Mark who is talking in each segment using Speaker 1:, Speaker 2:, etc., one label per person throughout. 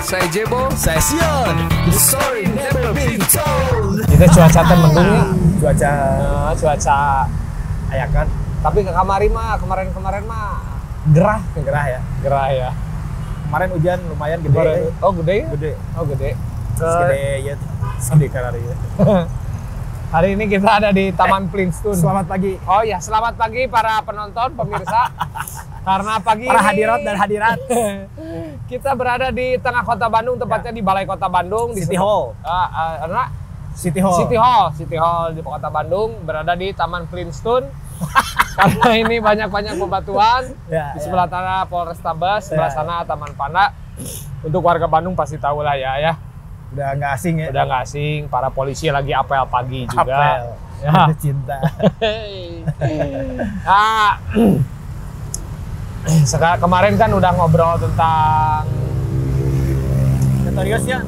Speaker 1: Saya Jebo.
Speaker 2: Saya Sion.
Speaker 1: The story never been told.
Speaker 3: Itu cuaca teh mendung ya.
Speaker 2: Cuaca ayakan.
Speaker 3: Tapi ke kamari mah kemarin mah gerah
Speaker 2: ya.
Speaker 3: Gerah ya.
Speaker 2: Kemarin hujan lumayan gede.
Speaker 3: Oh gede ya?
Speaker 2: Gede.
Speaker 3: Oh gede.
Speaker 2: Gede ya. Gede karari ya.
Speaker 3: Hari ini kita ada di Taman Flintstone.
Speaker 2: Selamat pagi.
Speaker 3: Oh ya, selamat pagi para penonton, pemirsa. Karena pagi
Speaker 2: Para
Speaker 3: ini
Speaker 2: hadirat dan hadirat.
Speaker 3: kita berada di tengah kota Bandung, tepatnya di Balai Kota Bandung.
Speaker 2: City Hall.
Speaker 3: City Hall di kota Bandung, berada di Taman Flintstone. Karena ini banyak bebatuan. Di sebelah sana Polrestabes, sebelah sana Taman Panda. Untuk warga Bandung pasti tahu lah ya.
Speaker 2: Udah nggak asing ya?
Speaker 3: Udah nggak asing, para polisi lagi apel pagi juga.
Speaker 2: Apel,
Speaker 3: ya.
Speaker 2: Cinta.
Speaker 3: Nah, kemarin kan udah ngobrol tentang
Speaker 2: Notorious
Speaker 3: ya.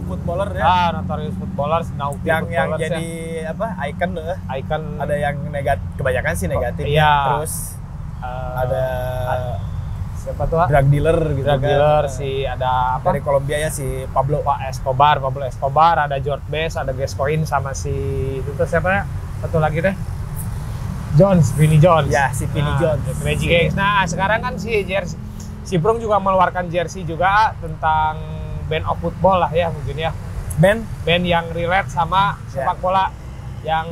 Speaker 2: Footballer ya.
Speaker 3: Notorious footballers,
Speaker 2: yang jadi
Speaker 3: ya.
Speaker 2: apa? Icon loh.
Speaker 3: Icon.
Speaker 2: Ada yang negatif, kebanyakan sih negatif.
Speaker 3: Iya.
Speaker 2: Terus ada
Speaker 3: siapa tuh?
Speaker 2: Drug dealer gitu.
Speaker 3: Drug dealer si ada apa?
Speaker 2: Dari Kolombia ya si Pablo
Speaker 3: Escobar, ada George Best, ada Gascoigne sama si itu tuh siapa ya? Satu lagi deh. Vinnie Jones.
Speaker 2: Ya, si Vinnie Jones.
Speaker 3: Magic Gangs. Nah, sekarang kan si Prung juga mengeluarkan jersey juga tentang band of football lah ya mungkin ya. Band yang relate sama sepak bola yang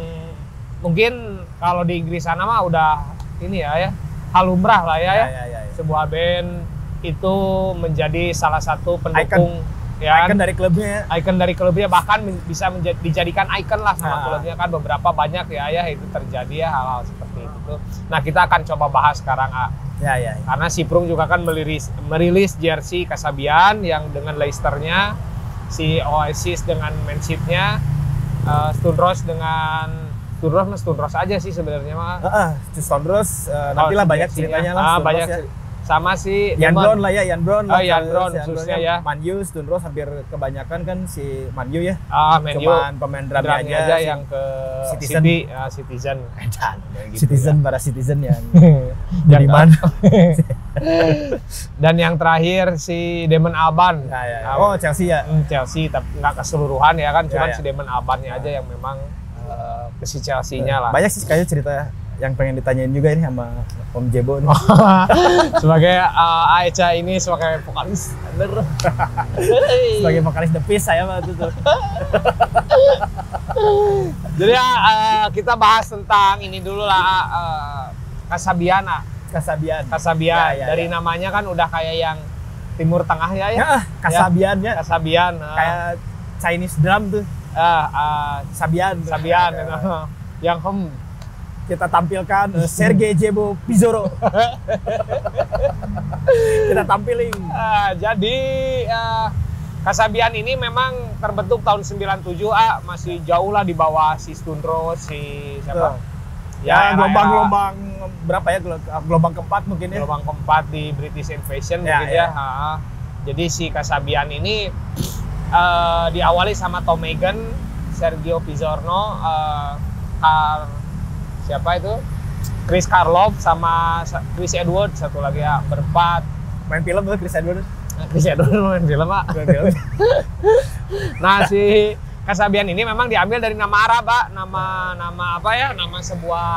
Speaker 3: mungkin kalau di Inggris sana mah udah ini ya hal lumrah lah ya. Sebuah band itu menjadi salah satu pendukung
Speaker 2: icon dari klubnya.
Speaker 3: Icon dari klubnya, bahkan bisa dijadikan icon lah sama klubnya kan, beberapa banyak ya itu terjadi ya hal-hal seperti itu. Nah, kita akan coba bahas sekarang
Speaker 2: Ya.
Speaker 3: Karena si Prung juga kan merilis jersey Kasabian yang dengan Leicester-nya, si Oasis dengan Man City-nya, Stone Roses aja sih sebenarnya mah.
Speaker 2: Stone Roses nantilah banyak ceritanya lah.
Speaker 3: Banyak
Speaker 2: ya.
Speaker 3: Sama si
Speaker 2: Ian Brown lah ya, Ian Brown.
Speaker 3: Ian Brown khususnya ya.
Speaker 2: Man U, Stone Roses hampir kebanyakan kan si Man U ya.
Speaker 3: Man U.
Speaker 2: Cuman pemain drumnya aja
Speaker 3: yang ke Citizen.
Speaker 2: Para citizen yang
Speaker 3: budiman. Dan yang terakhir si Damon Albarn.
Speaker 2: Oh, Chelsea ya.
Speaker 3: Chelsea tapi nggak keseluruhan ya kan, cuman si Damon Albarn-nya aja yang memang ke si Chelsea-nya lah.
Speaker 2: Banyak sih kayaknya cerita yang pengen ditanyain juga ini sama Om Jebo nih.
Speaker 3: Sebagai Aicha ini sebagai vokalis
Speaker 2: sebagai vokalis The Peace saya mah itu tuh.
Speaker 3: Jadi kita bahas tentang ini dulu lah, Kasabian. Dari namanya kan udah kayak yang Timur Tengah ya.
Speaker 2: Kasabian.
Speaker 3: Kayak
Speaker 2: Chinese drum tuh. Sabian.
Speaker 3: Yang
Speaker 2: kita tampilkan Sergei Jebo Pizarro. Kita tampilin.
Speaker 3: Jadi Kasabian ini memang terbentuk tahun 97, masih jauh lah di bawah si Stone Roses, si siapa?
Speaker 2: Ya, gelombang berapa ya? Gelombang keempat mungkin ya.
Speaker 3: Gelombang keempat di British Invasion mungkin ya. Jadi si Kasabian ini diawali sama Tom Egan, Sergio Pizarro, siapa itu? Chris Karloff sama Chris Edwards, satu lagi ya, berempat.
Speaker 2: Main film tuh Chris Edwards
Speaker 3: main film Pak. Nah, si Kasabian ini memang diambil dari nama Arab, Pak. Nama apa ya? Nama sebuah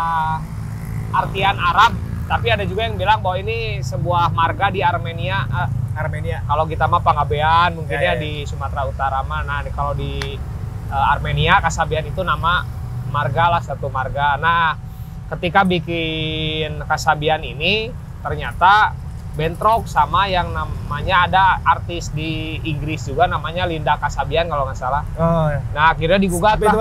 Speaker 3: artian Arab. Tapi ada juga yang bilang bahwa ini sebuah marga di Armenia. Kalau kita mah Pangabean mungkin ya di Sumatera Utara mah. Nah, kalau di Armenia Kasabian itu nama marga lah, satu marga. Nah, ketika bikin Kasabian ini ternyata bentrok sama yang namanya ada artis di Inggris juga namanya Linda Kasabian kalau nggak salah. Nah, akhirnya digugat lah.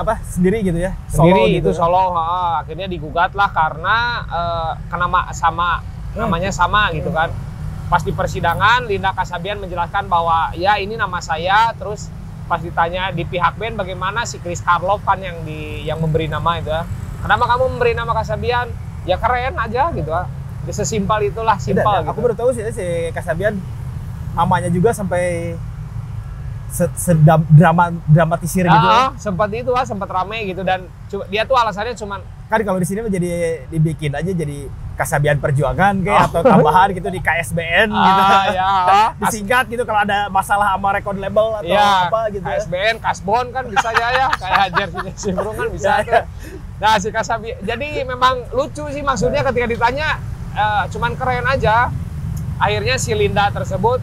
Speaker 2: Itu sendiri gitu ya?
Speaker 3: Solo. Akhirnya digugat lah karena namanya sama gitu kan. Pas di persidangan Linda Kasabian menjelaskan bahwa ya ini nama saya, terus pas ditanya di pihak band bagaimana, si Chris Karloff kan yang memberi nama itu ya. Kenapa kamu memberi nama Kasabian? Ya keren aja gitu ya. Sesimpel itulah, simpel gitu.
Speaker 2: Aku baru tahu sih si Kasabian namanya juga sampai dramatisir gitu.
Speaker 3: Sempat rame gitu, dan dia tuh alasannya cuman
Speaker 2: kan kalau di sini jadi dibikin aja jadi Kasabian Perjuangan kayak atau tambahan gitu di KSBN gitu.
Speaker 3: Ya.
Speaker 2: Disingkat gitu kalau ada masalah sama record label atau
Speaker 3: Ya,
Speaker 2: apa gitu ya.
Speaker 3: KSBN, Kasbon kan bisa ya, kayak jersey bro kan bisa tuh. Nah si Kasabian, jadi memang lucu sih maksudnya ketika ditanya, cuman keren aja. Akhirnya si Linda tersebut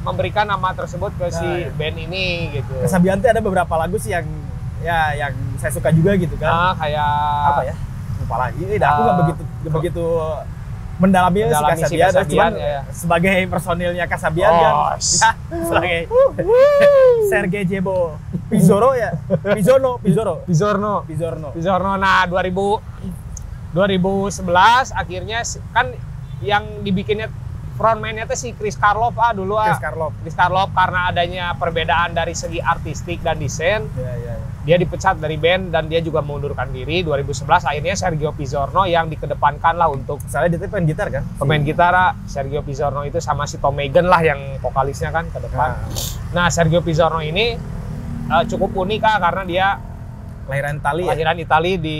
Speaker 3: memberikan nama tersebut ke si band ini gitu.
Speaker 2: Kasabian tuh ada beberapa lagu sih yang saya suka juga gitu kan.
Speaker 3: Kayak
Speaker 2: apa ya? Lupa lagi. Aku nggak begitu mendalami si Kasabian, cuman sebagai personilnya Kasabian kan, ya, sebagai Sergei Jebo Pizorno ya, Pizorno. Nah
Speaker 3: 2011 akhirnya kan yang dibikinnya frontman-nya tuh si Chris Karloff dulu Chris Karloff karena adanya perbedaan dari segi artistik dan desain. Dia dipecat dari band dan dia juga mengundurkan diri. 2011 akhirnya Sergio Pizorno yang dikedepankan lah untuk,
Speaker 2: soalnya dia pemain gitar kan?
Speaker 3: Pemain gitar Sergio Pizorno itu sama si Tom Megan lah yang vokalisnya kan ke depan. Nah Sergio Pizorno ini cukup unik karena dia lahiran Itali di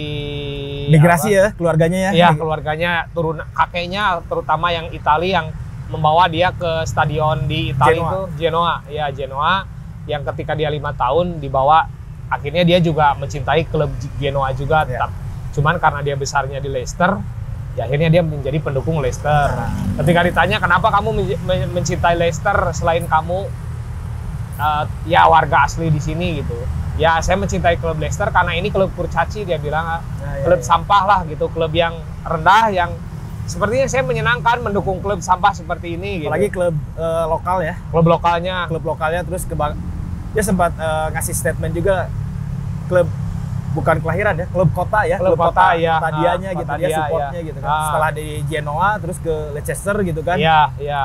Speaker 2: migrasi ya keluarganya ya.
Speaker 3: Iya, keluarganya kakeknya terutama yang Itali yang membawa dia ke stadion di Itali itu Genoa. Ya, Genoa yang ketika dia 5 tahun dibawa, akhirnya dia juga mencintai klub Genoa juga. Cuman karena dia besarnya di Leicester, ya akhirnya dia menjadi pendukung Leicester. Ketika ditanya kenapa kamu mencintai Leicester selain kamu ya warga asli di sini gitu. Ya saya mencintai klub Leicester karena ini klub kurcaci, dia bilang klub sampah lah gitu, klub yang rendah yang sepertinya saya menyenangkan mendukung klub sampah seperti ini gitu.
Speaker 2: Apalagi klub lokal ya.
Speaker 3: Klub lokalnya
Speaker 2: terus dia sempat ngasih statement juga, klub bukan kelahiran ya, klub kota ya,
Speaker 3: klub kota
Speaker 2: dianya gitu, dia supportnya gitu kan. Setelah di Genoa terus ke Leicester gitu kan.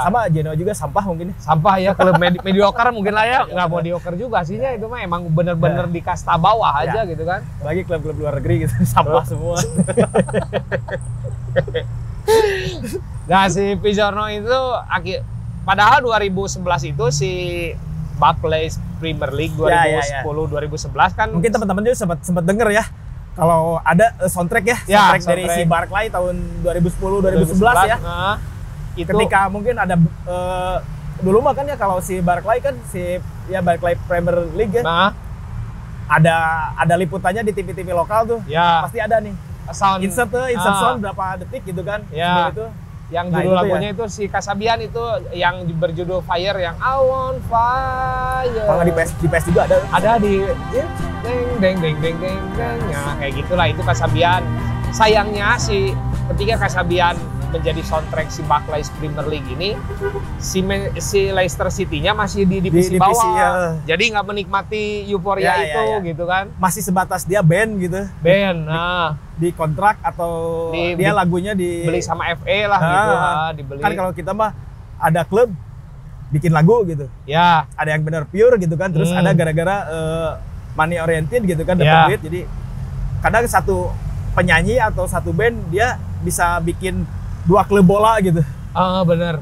Speaker 2: Sama Genoa juga sampah mungkin.
Speaker 3: Sampah ya, klub mediocre mungkin lah ya, nggak mediocre juga sih ya, itu mah emang bener-bener di kasta bawah aja gitu kan.
Speaker 2: Bagi klub-klub luar negeri gitu, sampah semua.
Speaker 3: Nah si Pizorno itu padahal 2011 itu si Barclays Premier League 2010-2011 kan.
Speaker 2: Mungkin teman-teman juga sempat denger ya kalau ada soundtrack soundtrack dari si Barclay tahun 2010-2011 ya. Itu ketika mungkin ada dulu mah kan ya kalau si Barclay kan Barclay Premier League ya. Ada liputannya di TV-TV lokal tuh. Pasti ada nih. Insert sound berapa detik gitu kan. Itu
Speaker 3: yang judul lagunya itu si Kasabian itu yang berjudul Fire, yang I Want Fire.
Speaker 2: Kalau di PS juga ada
Speaker 3: di deng ya kayak gitulah, itu Kasabian. Sayangnya ketika Kasabian menjadi soundtrack si Barclays Premier League ini, si Leicester City-nya masih di divisi bawah. Jadi nggak menikmati euforia itu gitu kan.
Speaker 2: Masih sebatas dia band gitu. Di kontrak atau dia lagunya
Speaker 3: dibeli sama FA lah gitu, dibeli.
Speaker 2: Kan kalau kita mah ada klub bikin lagu gitu. Ada yang benar pure gitu kan, terus ada gara-gara money oriented gitu kan, dapat duit. Jadi kadang satu penyanyi atau satu band dia bisa bikin 2 klub bola gitu.
Speaker 3: Bener.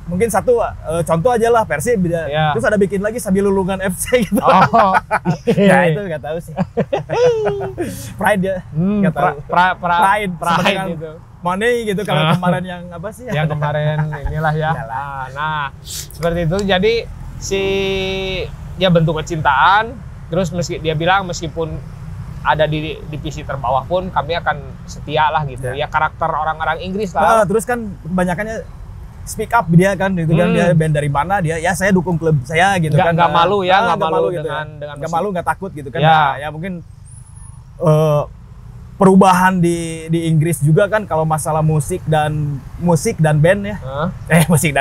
Speaker 2: Mungkin satu contoh aja lah Persib, terus ada bikin lagi Sabilulungan FC gitu. Ya itu nggak tahu sih. Pride ya, nggak tahu. Pride gitu. Money gitu kalau kemarin yang apa sih?
Speaker 3: Yang kemarin inilah ya. Nah seperti itu. Jadi dia bentuk kecintaan. Terus dia bilang meskipun ada di divisi terbawah pun kami akan setia lah gitu. Ya karakter orang-orang Inggris lah.
Speaker 2: Terus kan kebanyakannya speak up dia kan gitu kan, dia band dari mana, dia ya saya dukung klub saya gitu kan.
Speaker 3: Nggak malu ya, nggak malu
Speaker 2: gitu
Speaker 3: dengan
Speaker 2: nggak malu, nggak takut gitu kan. Ya mungkin perubahan di Inggris juga kan kalau masalah musik dan band ya. Musik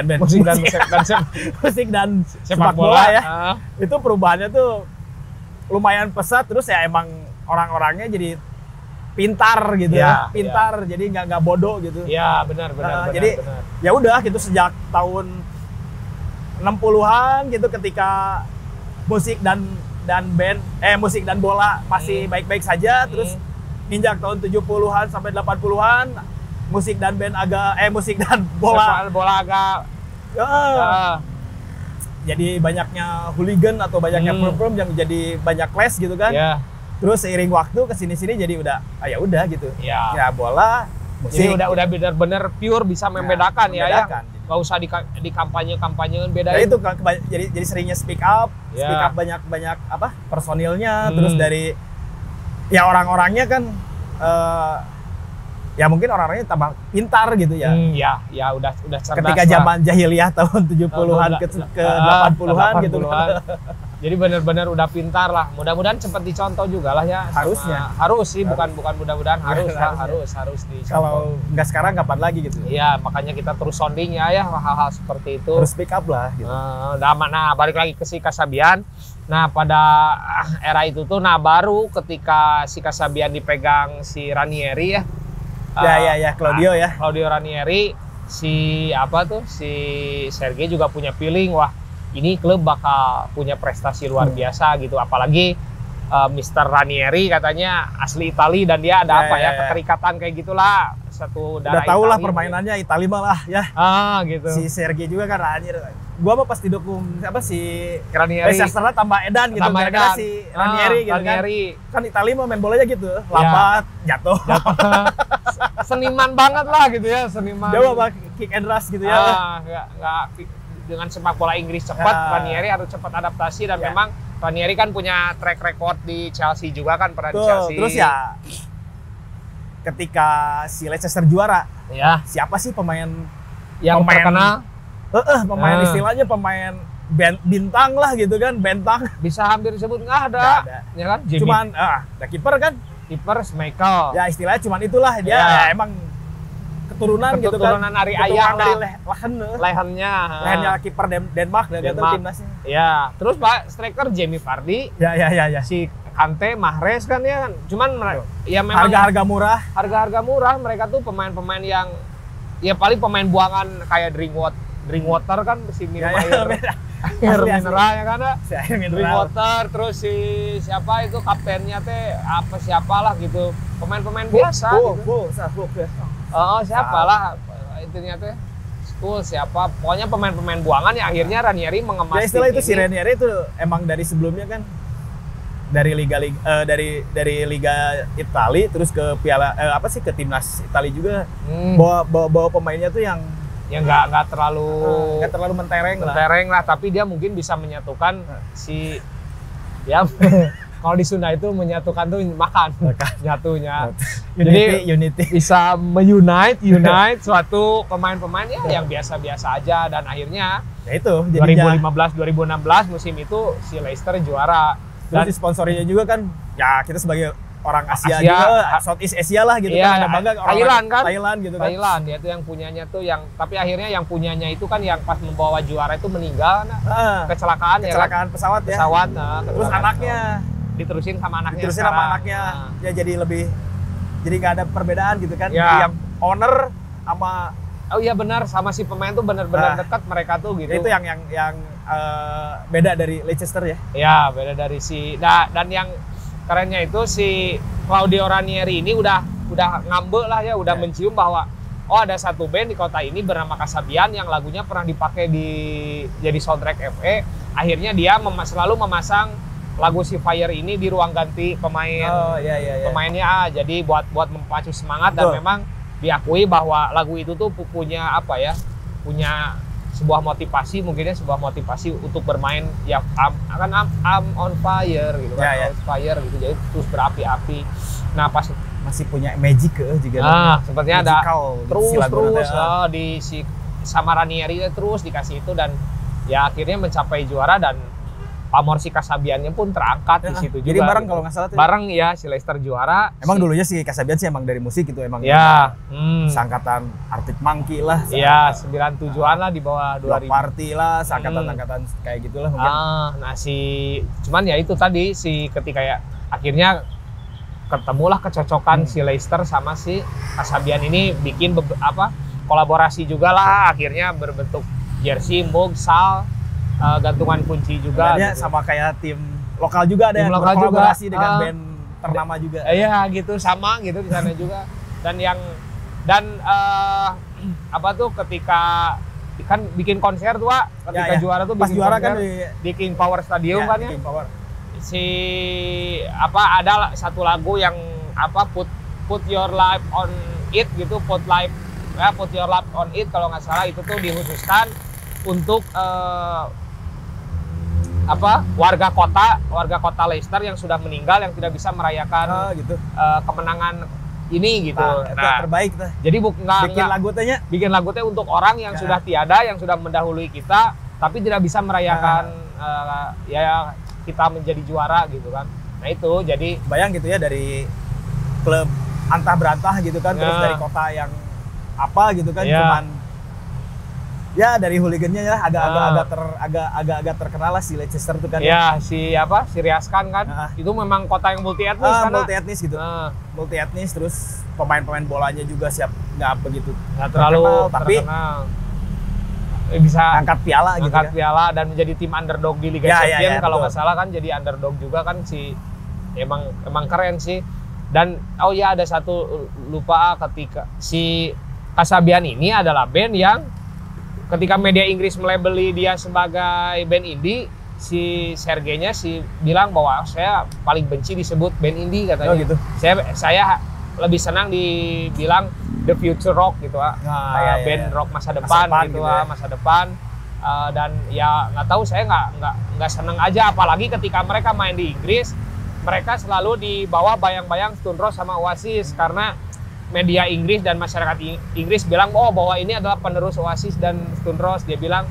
Speaker 2: dan sepak bola ya. Itu perubahannya tuh lumayan pesat, terus ya emang orang-orangnya jadi pintar gitu pintar, jadi nggak bodoh gitu.
Speaker 3: Benar.
Speaker 2: Jadi ya udah gitu sejak tahun 60-an gitu, ketika musik dan musik dan bola masih baik-baik saja, terus ninjak tahun 70-an sampai 80-an musik dan bola
Speaker 3: agak
Speaker 2: jadi banyaknya hooligan atau banyaknya problem yang jadi banyak clash gitu kan. Terus seiring waktu kesini-sini jadi udah ya udah gitu. Ya bola musik.
Speaker 3: Jadi udah bener-bener pure bisa membedakan ya.
Speaker 2: membedakan.
Speaker 3: Gak usah di kampanye-kampanyeun
Speaker 2: Nah,
Speaker 3: bedain.
Speaker 2: itu jadi seringnya speak up banyak apa personilnya, terus dari ya orang-orangnya kan ya mungkin orang-orangnya tambah pintar gitu ya.
Speaker 3: Ya udah cerdas.
Speaker 2: Ketika zaman jahiliyah tahun 70-an ke 80-an gitu kan.
Speaker 3: Jadi benar-benar udah pintar lah. Mudah-mudahan cepat dicontoh juga lah ya.
Speaker 2: Harusnya.
Speaker 3: Harus sih, bukan mudah-mudahan harus dicontoh.
Speaker 2: Kalau nggak sekarang kapan lagi gitu.
Speaker 3: Iya, makanya kita terus sounding ya hal-hal seperti itu.
Speaker 2: Terus speak up lah gitu.
Speaker 3: Nah, balik lagi ke si Kasabian. Nah, pada era itu tuh baru ketika si Kasabian dipegang si Ranieri ya.
Speaker 2: Claudio ya.
Speaker 3: Claudio Ranieri, si Sergei juga punya feeling, wah ini klub bakal punya prestasi luar biasa gitu. Apalagi Mr. Ranieri katanya asli Itali dan dia ada keterikatan kayak gitulah, satu darah.
Speaker 2: Udah tau lah
Speaker 3: Itali,
Speaker 2: permainannya gitu. Itali malah ya.
Speaker 3: Gitu.
Speaker 2: Si Sergei juga kan Ranieri. Gua mah pas didukung si
Speaker 3: Ranieri.
Speaker 2: Leicester tambah edan gitu.
Speaker 3: Tambah
Speaker 2: gara-gara
Speaker 3: edan.
Speaker 2: si Ranieri gitu
Speaker 3: Ranieri.
Speaker 2: kan. Kan Itali mah main bolanya gitu, lambat, jatuh.
Speaker 3: Seniman banget lah gitu ya, seniman.
Speaker 2: Dia mah kick and rush gitu ya.
Speaker 3: Nggak dengan sepak bola Inggris cepat, Ranieri harus cepat adaptasi dan memang Ranieri kan punya track record di Chelsea juga kan, pernah di Chelsea.
Speaker 2: Terus ya ketika si Leicester juara, siapa sih pemain
Speaker 3: yang terkenal?
Speaker 2: Pemain istilahnya pemain bintang lah gitu kan, bentang.
Speaker 3: Bisa hampir disebut nggak ada. Ya kan?
Speaker 2: Cuman ada kiper kan?
Speaker 3: Kiper Schmeichel.
Speaker 2: Ya istilahnya cuman itulah dia emang keturunan gitu kan.
Speaker 3: Keturunan dari ayah
Speaker 2: dari
Speaker 3: lehennya
Speaker 2: kiper Denmark dan itu timnasnya.
Speaker 3: Ya, terus Pak striker Jamie Vardy.
Speaker 2: Ya.
Speaker 3: Si Kante, Mahrez kan ya kan. Cuman ya memang
Speaker 2: harga murah.
Speaker 3: Harga murah, mereka tuh pemain-pemain yang ya paling pemain buangan kayak Drinkwater kan si minum air mineral ya kan. Drinkwater, terus si siapa itu kaptennya siapalah gitu. Pemain-pemain biasa gitu. Siapalah intinya teh. Siapa? Pokoknya pemain-pemain buangan yang akhirnya Ranieri mengemas.
Speaker 2: Ya istilah itu si Ranieri itu emang dari sebelumnya kan dari Liga Italia terus ke ke timnas Italia juga. Bawa pemainnya tuh yang
Speaker 3: nggak
Speaker 2: terlalu mentereng
Speaker 3: lah, tapi dia mungkin bisa menyatukan si ya kalau di Sunda itu menyatukan tuh makan nyatunya. Unity. Bisa unite suatu pemain-pemain yang biasa-biasa aja dan akhirnya
Speaker 2: ya itu
Speaker 3: 2015-2016 musim itu si Leicester juara.
Speaker 2: Dan sponsorinya juga kan ya kita sebagai orang Asia juga, Southeast Asia lah gitu kan, ada bangga Thailand gitu kan.
Speaker 3: Thailand ya itu yang punyanya tuh tapi akhirnya yang punyanya itu kan yang pas membawa juara itu meninggal kecelakaan
Speaker 2: pesawat ya. Terus anaknya
Speaker 3: diterusin sama anaknya.
Speaker 2: Ya jadi nggak ada perbedaan gitu kan.
Speaker 3: Ya.
Speaker 2: Yang owner sama
Speaker 3: benar sama si pemain tuh benar-benar dekat mereka tuh gitu.
Speaker 2: Itu yang beda dari Leicester ya.
Speaker 3: Ya, beda dari dan yang kerennya itu si Claudio Ranieri ini udah ngambek lah ya, udah mencium bahwa ada satu band di kota ini bernama Kasabian yang lagunya pernah dipakai jadi soundtrack FA. Akhirnya dia selalu memasang lagu si Fire ini di ruang ganti pemain. Pemainnya jadi buat memacu semangat. Dan memang diakui bahwa lagu itu tuh punya sebuah motivasi, mungkinnya sebuah motivasi untuk bermain ya I'm on fire gitu kan. On fire gitu, jadi terus berapi-api. Nah pas
Speaker 2: masih punya magic juga.
Speaker 3: Sepertinya ada terus di sama Ranieri terus dikasih itu dan ya akhirnya mencapai juara dan pamor si Kasabiannya pun terangkat di situ juga.
Speaker 2: Jadi bareng kalau nggak salah.
Speaker 3: Bareng ya si Leicester juara.
Speaker 2: Emang dulunya si Kasabian sih emang dari musik itu emang.
Speaker 3: Ya.
Speaker 2: Sangkatan Arctic Monkey lah.
Speaker 3: Iya 97-an lah di bawah 2000.
Speaker 2: Party lah, sangkatan kayak gitulah mungkin.
Speaker 3: Nah cuman ya itu tadi ketika ya akhirnya ketemulah kecocokan si Leicester sama si Kasabian ini bikin kolaborasi juga lah, akhirnya berbentuk jersey, mug, sal, gantungan kunci juga.
Speaker 2: Gitu. Sama kayak tim lokal juga ada yang berkolaborasi dengan band ternama juga.
Speaker 3: Iya gitu, sama gitu di sana juga. Ketika kan bikin konser tuh ketika juara tuh
Speaker 2: pas
Speaker 3: bikin
Speaker 2: juara
Speaker 3: konser
Speaker 2: kan
Speaker 3: di King Power Stadium kan ya.
Speaker 2: King Power.
Speaker 3: Ada satu lagu yang put your life on it gitu, put your life on it kalau nggak salah, itu tuh dikhususkan untuk warga kota Leicester yang sudah meninggal yang tidak bisa merayakan
Speaker 2: gitu.
Speaker 3: Kemenangan ini gitu.
Speaker 2: Nah, terbaik tuh.
Speaker 3: Jadi bikin lagu teh untuk orang yang sudah tiada, yang sudah mendahului kita, tapi tidak bisa merayakan ya kita menjadi juara gitu kan. Nah itu jadi
Speaker 2: bayang gitu ya, dari klub antah berantah gitu kan, terus dari kota yang apa gitu kan, cuman ya dari hooligannya ya agak terkenal lah si Leicester tuh kan.
Speaker 3: Ya si Rias Khan kan. Itu memang kota yang multi etnis kan.
Speaker 2: Multi etnis gitu. Multi etnis, terus pemain-pemain bolanya juga nggak begitu
Speaker 3: terlalu
Speaker 2: terkenal, tapi
Speaker 3: bisa
Speaker 2: angkat piala gitu ya.
Speaker 3: Piala dan menjadi tim underdog di Liga Champions kalau nggak salah kan, jadi underdog juga kan emang keren sih. Dan ada satu lupa, ketika si Kasabian ini adalah band yang ketika media Inggris melabeli dia sebagai band indie, si Sergei-nya bilang bahwa saya paling benci disebut band indie katanya.
Speaker 2: Gitu.
Speaker 3: Saya lebih senang dibilang the future rock gitu band rock masa depan gitu ya. Masa depan. Dan ya nggak tahu, saya nggak seneng aja, apalagi ketika mereka main di Inggris, mereka selalu di bawah bayang-bayang Stone Roses sama Oasis, karena media Inggris dan masyarakat Inggris bilang bahwa ini adalah penerus Oasis dan Stone Roses. Dia bilang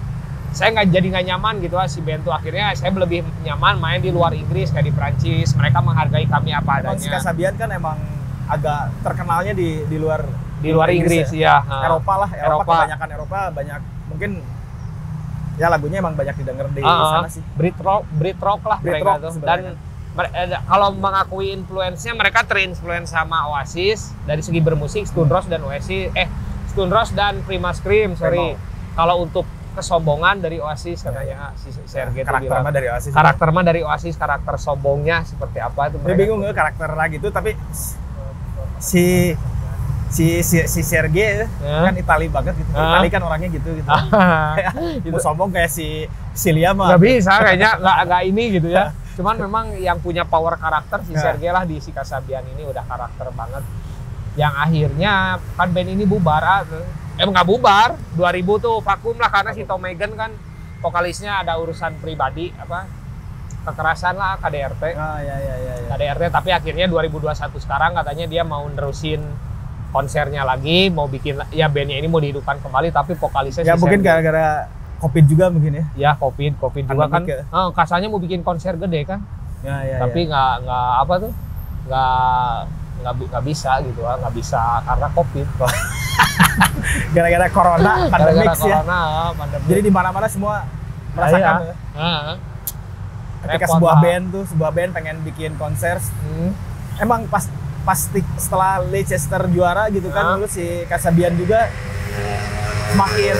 Speaker 3: saya nggak nyaman gitu si band tuh. Akhirnya saya lebih nyaman main di luar Inggris kayak di Prancis, mereka menghargai kami apa adanya.
Speaker 2: Si Kasabian kan emang agak terkenalnya di luar
Speaker 3: Inggris ya.
Speaker 2: Eropa, kebanyakan Eropa, banyak mungkin ya lagunya emang banyak didengar di sana sih.
Speaker 3: Brit rock lah mereka tuh. Dan kalau mengakui influence-nya, mereka terinfluence sama Oasis dari segi bermusik, Stone Roses dan Stone Roses dan Primus Scream, sorry. Kalau untuk kesombongan dari Oasis katanya si Sergei itu bilang. Karakter dari Oasis, karakter sombongnya seperti apa itu.
Speaker 2: Dia bingung karakter gitu, tapi si Sergei kan Itali banget gitu. Itali kan orangnya gitu. Mau sombong kayak si Liam mah.
Speaker 3: Nggak bisa kayaknya, nggak ini gitu ya. Cuman memang yang punya power karakter si Sergei lah di si Kasabian ini, udah karakter banget. Yang akhirnya kan band ini bubar. Nggak bubar, 2000 tuh vakum lah karena si Tom Megan kan vokalisnya ada urusan pribadi kekerasan lah, KDRT. KDRT, tapi akhirnya 2021 sekarang katanya dia mau nerusin konsernya lagi, mau bikin ya bandnya ini mau dihidupkan kembali, tapi vokalisnya
Speaker 2: ya mungkin gara-gara COVID juga mungkin ya.
Speaker 3: Ya COVID juga kan. Kasarnya mau bikin konser gede kan. Tapi nggak bisa gitu, nggak bisa karena COVID.
Speaker 2: Gara-gara corona, pandemik ya. Jadi di mana-mana semua merasakan. Ketika sebuah band pengen bikin konser, emang pasti setelah Leicester juara gitu kan, terus si Kasabian juga semakin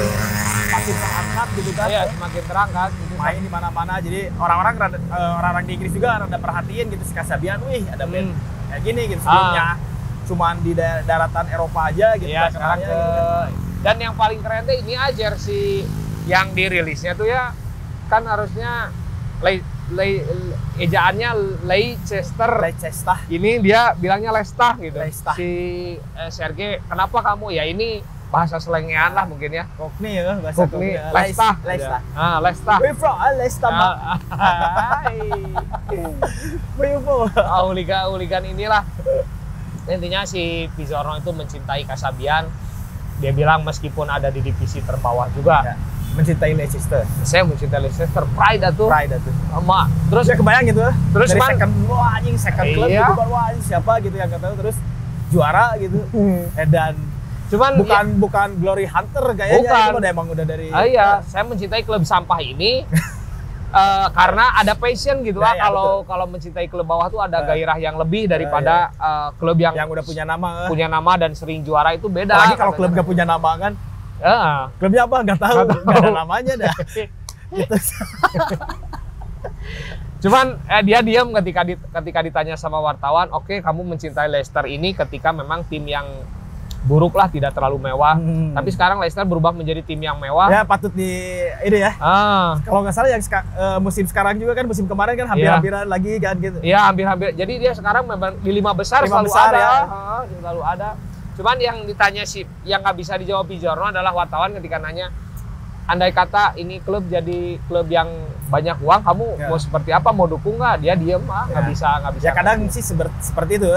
Speaker 2: terangkat gitu kan.
Speaker 3: Iya, semakin terangkat gitu.
Speaker 2: Main di mana-mana, jadi orang-orang di Inggris juga rada perhatiin gitu si Kasabian, wih ada band kayak gini gitu. Sebelumnya cuman di daratan Eropa aja gitu.
Speaker 3: Iya, sekarang gitu. Dan yang paling keren tuh ini aja jersey yang dirilisnya tuh ya, kan harusnya ejaannya Leicester. Ini dia bilangnya Leicester gitu. Si Sergei, kenapa kamu? Ya ini bahasa selengean lah mungkin ya.
Speaker 2: Cockney ya, bahasa Cockney.
Speaker 3: Leicester. Leicester.
Speaker 2: We from Leicester.
Speaker 3: Hooligan inilah. Intinya si Pizzorno itu mencintai Kasabian. Dia bilang meskipun ada di divisi terbawah juga.
Speaker 2: Ya. Mencintai Leicester.
Speaker 3: Saya mencintai Leicester. Pride atuh. Sama. Terus
Speaker 2: ya kebayang gitu.
Speaker 3: Terus
Speaker 2: dari second club gitu baru siapa gitu yang nggak tahu, terus juara gitu. Dan
Speaker 3: cuman
Speaker 2: bukan glory hunter kayaknya, itu emang udah dari.
Speaker 3: Iya, saya mencintai klub sampah ini karena ada passion gitu lah. Kalau mencintai klub bawah tuh ada gairah yang lebih daripada klub yang
Speaker 2: udah punya nama
Speaker 3: dan sering juara itu beda.
Speaker 2: Apalagi kalau klub gak punya nama kan. Klubnya apa nggak tahu, nggak ada namanya dah. Gitu.
Speaker 3: Cuman dia diam ketika ditanya sama wartawan. Oke, kamu mencintai Leicester ini ketika memang tim yang buruk lah, tidak terlalu mewah. Tapi sekarang Leicester berubah menjadi tim yang mewah.
Speaker 2: Ya patut ini ya. Kalau nggak salah yang musim sekarang juga kan, musim kemarin kan hampir-hampiran lagi kan gitu.
Speaker 3: Iya, hampir-hampir. Jadi dia sekarang di 5 besar selalu ada. Selalu ada. Cuman yang ditanya sih, yang nggak bisa dijawab Pijorno adalah wartawan ketika nanya, andai kata ini klub jadi klub yang banyak uang, kamu mau seperti apa, mau dukung nggak? Dia diem, nggak bisa.
Speaker 2: Ya kadang sih seperti itu.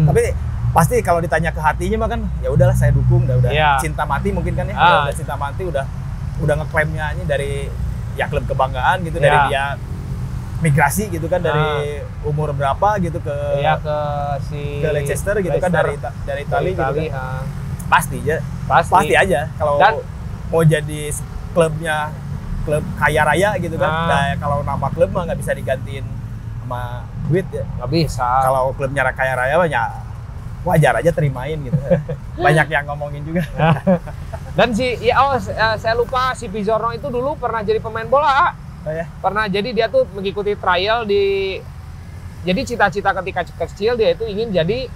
Speaker 2: Tapi pasti kalau ditanya ke hatinya mah kan, ya udahlah saya dukung, udah cinta mati mungkin kan ya, udah cinta mati, udah ngeklaimnya ini dari ya klub kebanggaan gitu, dari dia migrasi gitu kan, dari umur berapa gitu ke Leicester gitu kan, dari Italia gitu kan. Pasti aja kalau mau jadi klub kaya raya gitu kan. Nah, kalau nama klub mah nggak bisa digantiin sama duit ya.
Speaker 3: Nggak bisa.
Speaker 2: Kalau klubnya kaya raya mah ya wajar aja terimain gitu. Banyak yang ngomongin juga.
Speaker 3: Dan saya lupa si Pizorno itu dulu pernah jadi pemain bola. Oh, ya? Pernah, jadi dia tuh mengikuti trial jadi cita-cita ketika kecil dia itu ingin jadi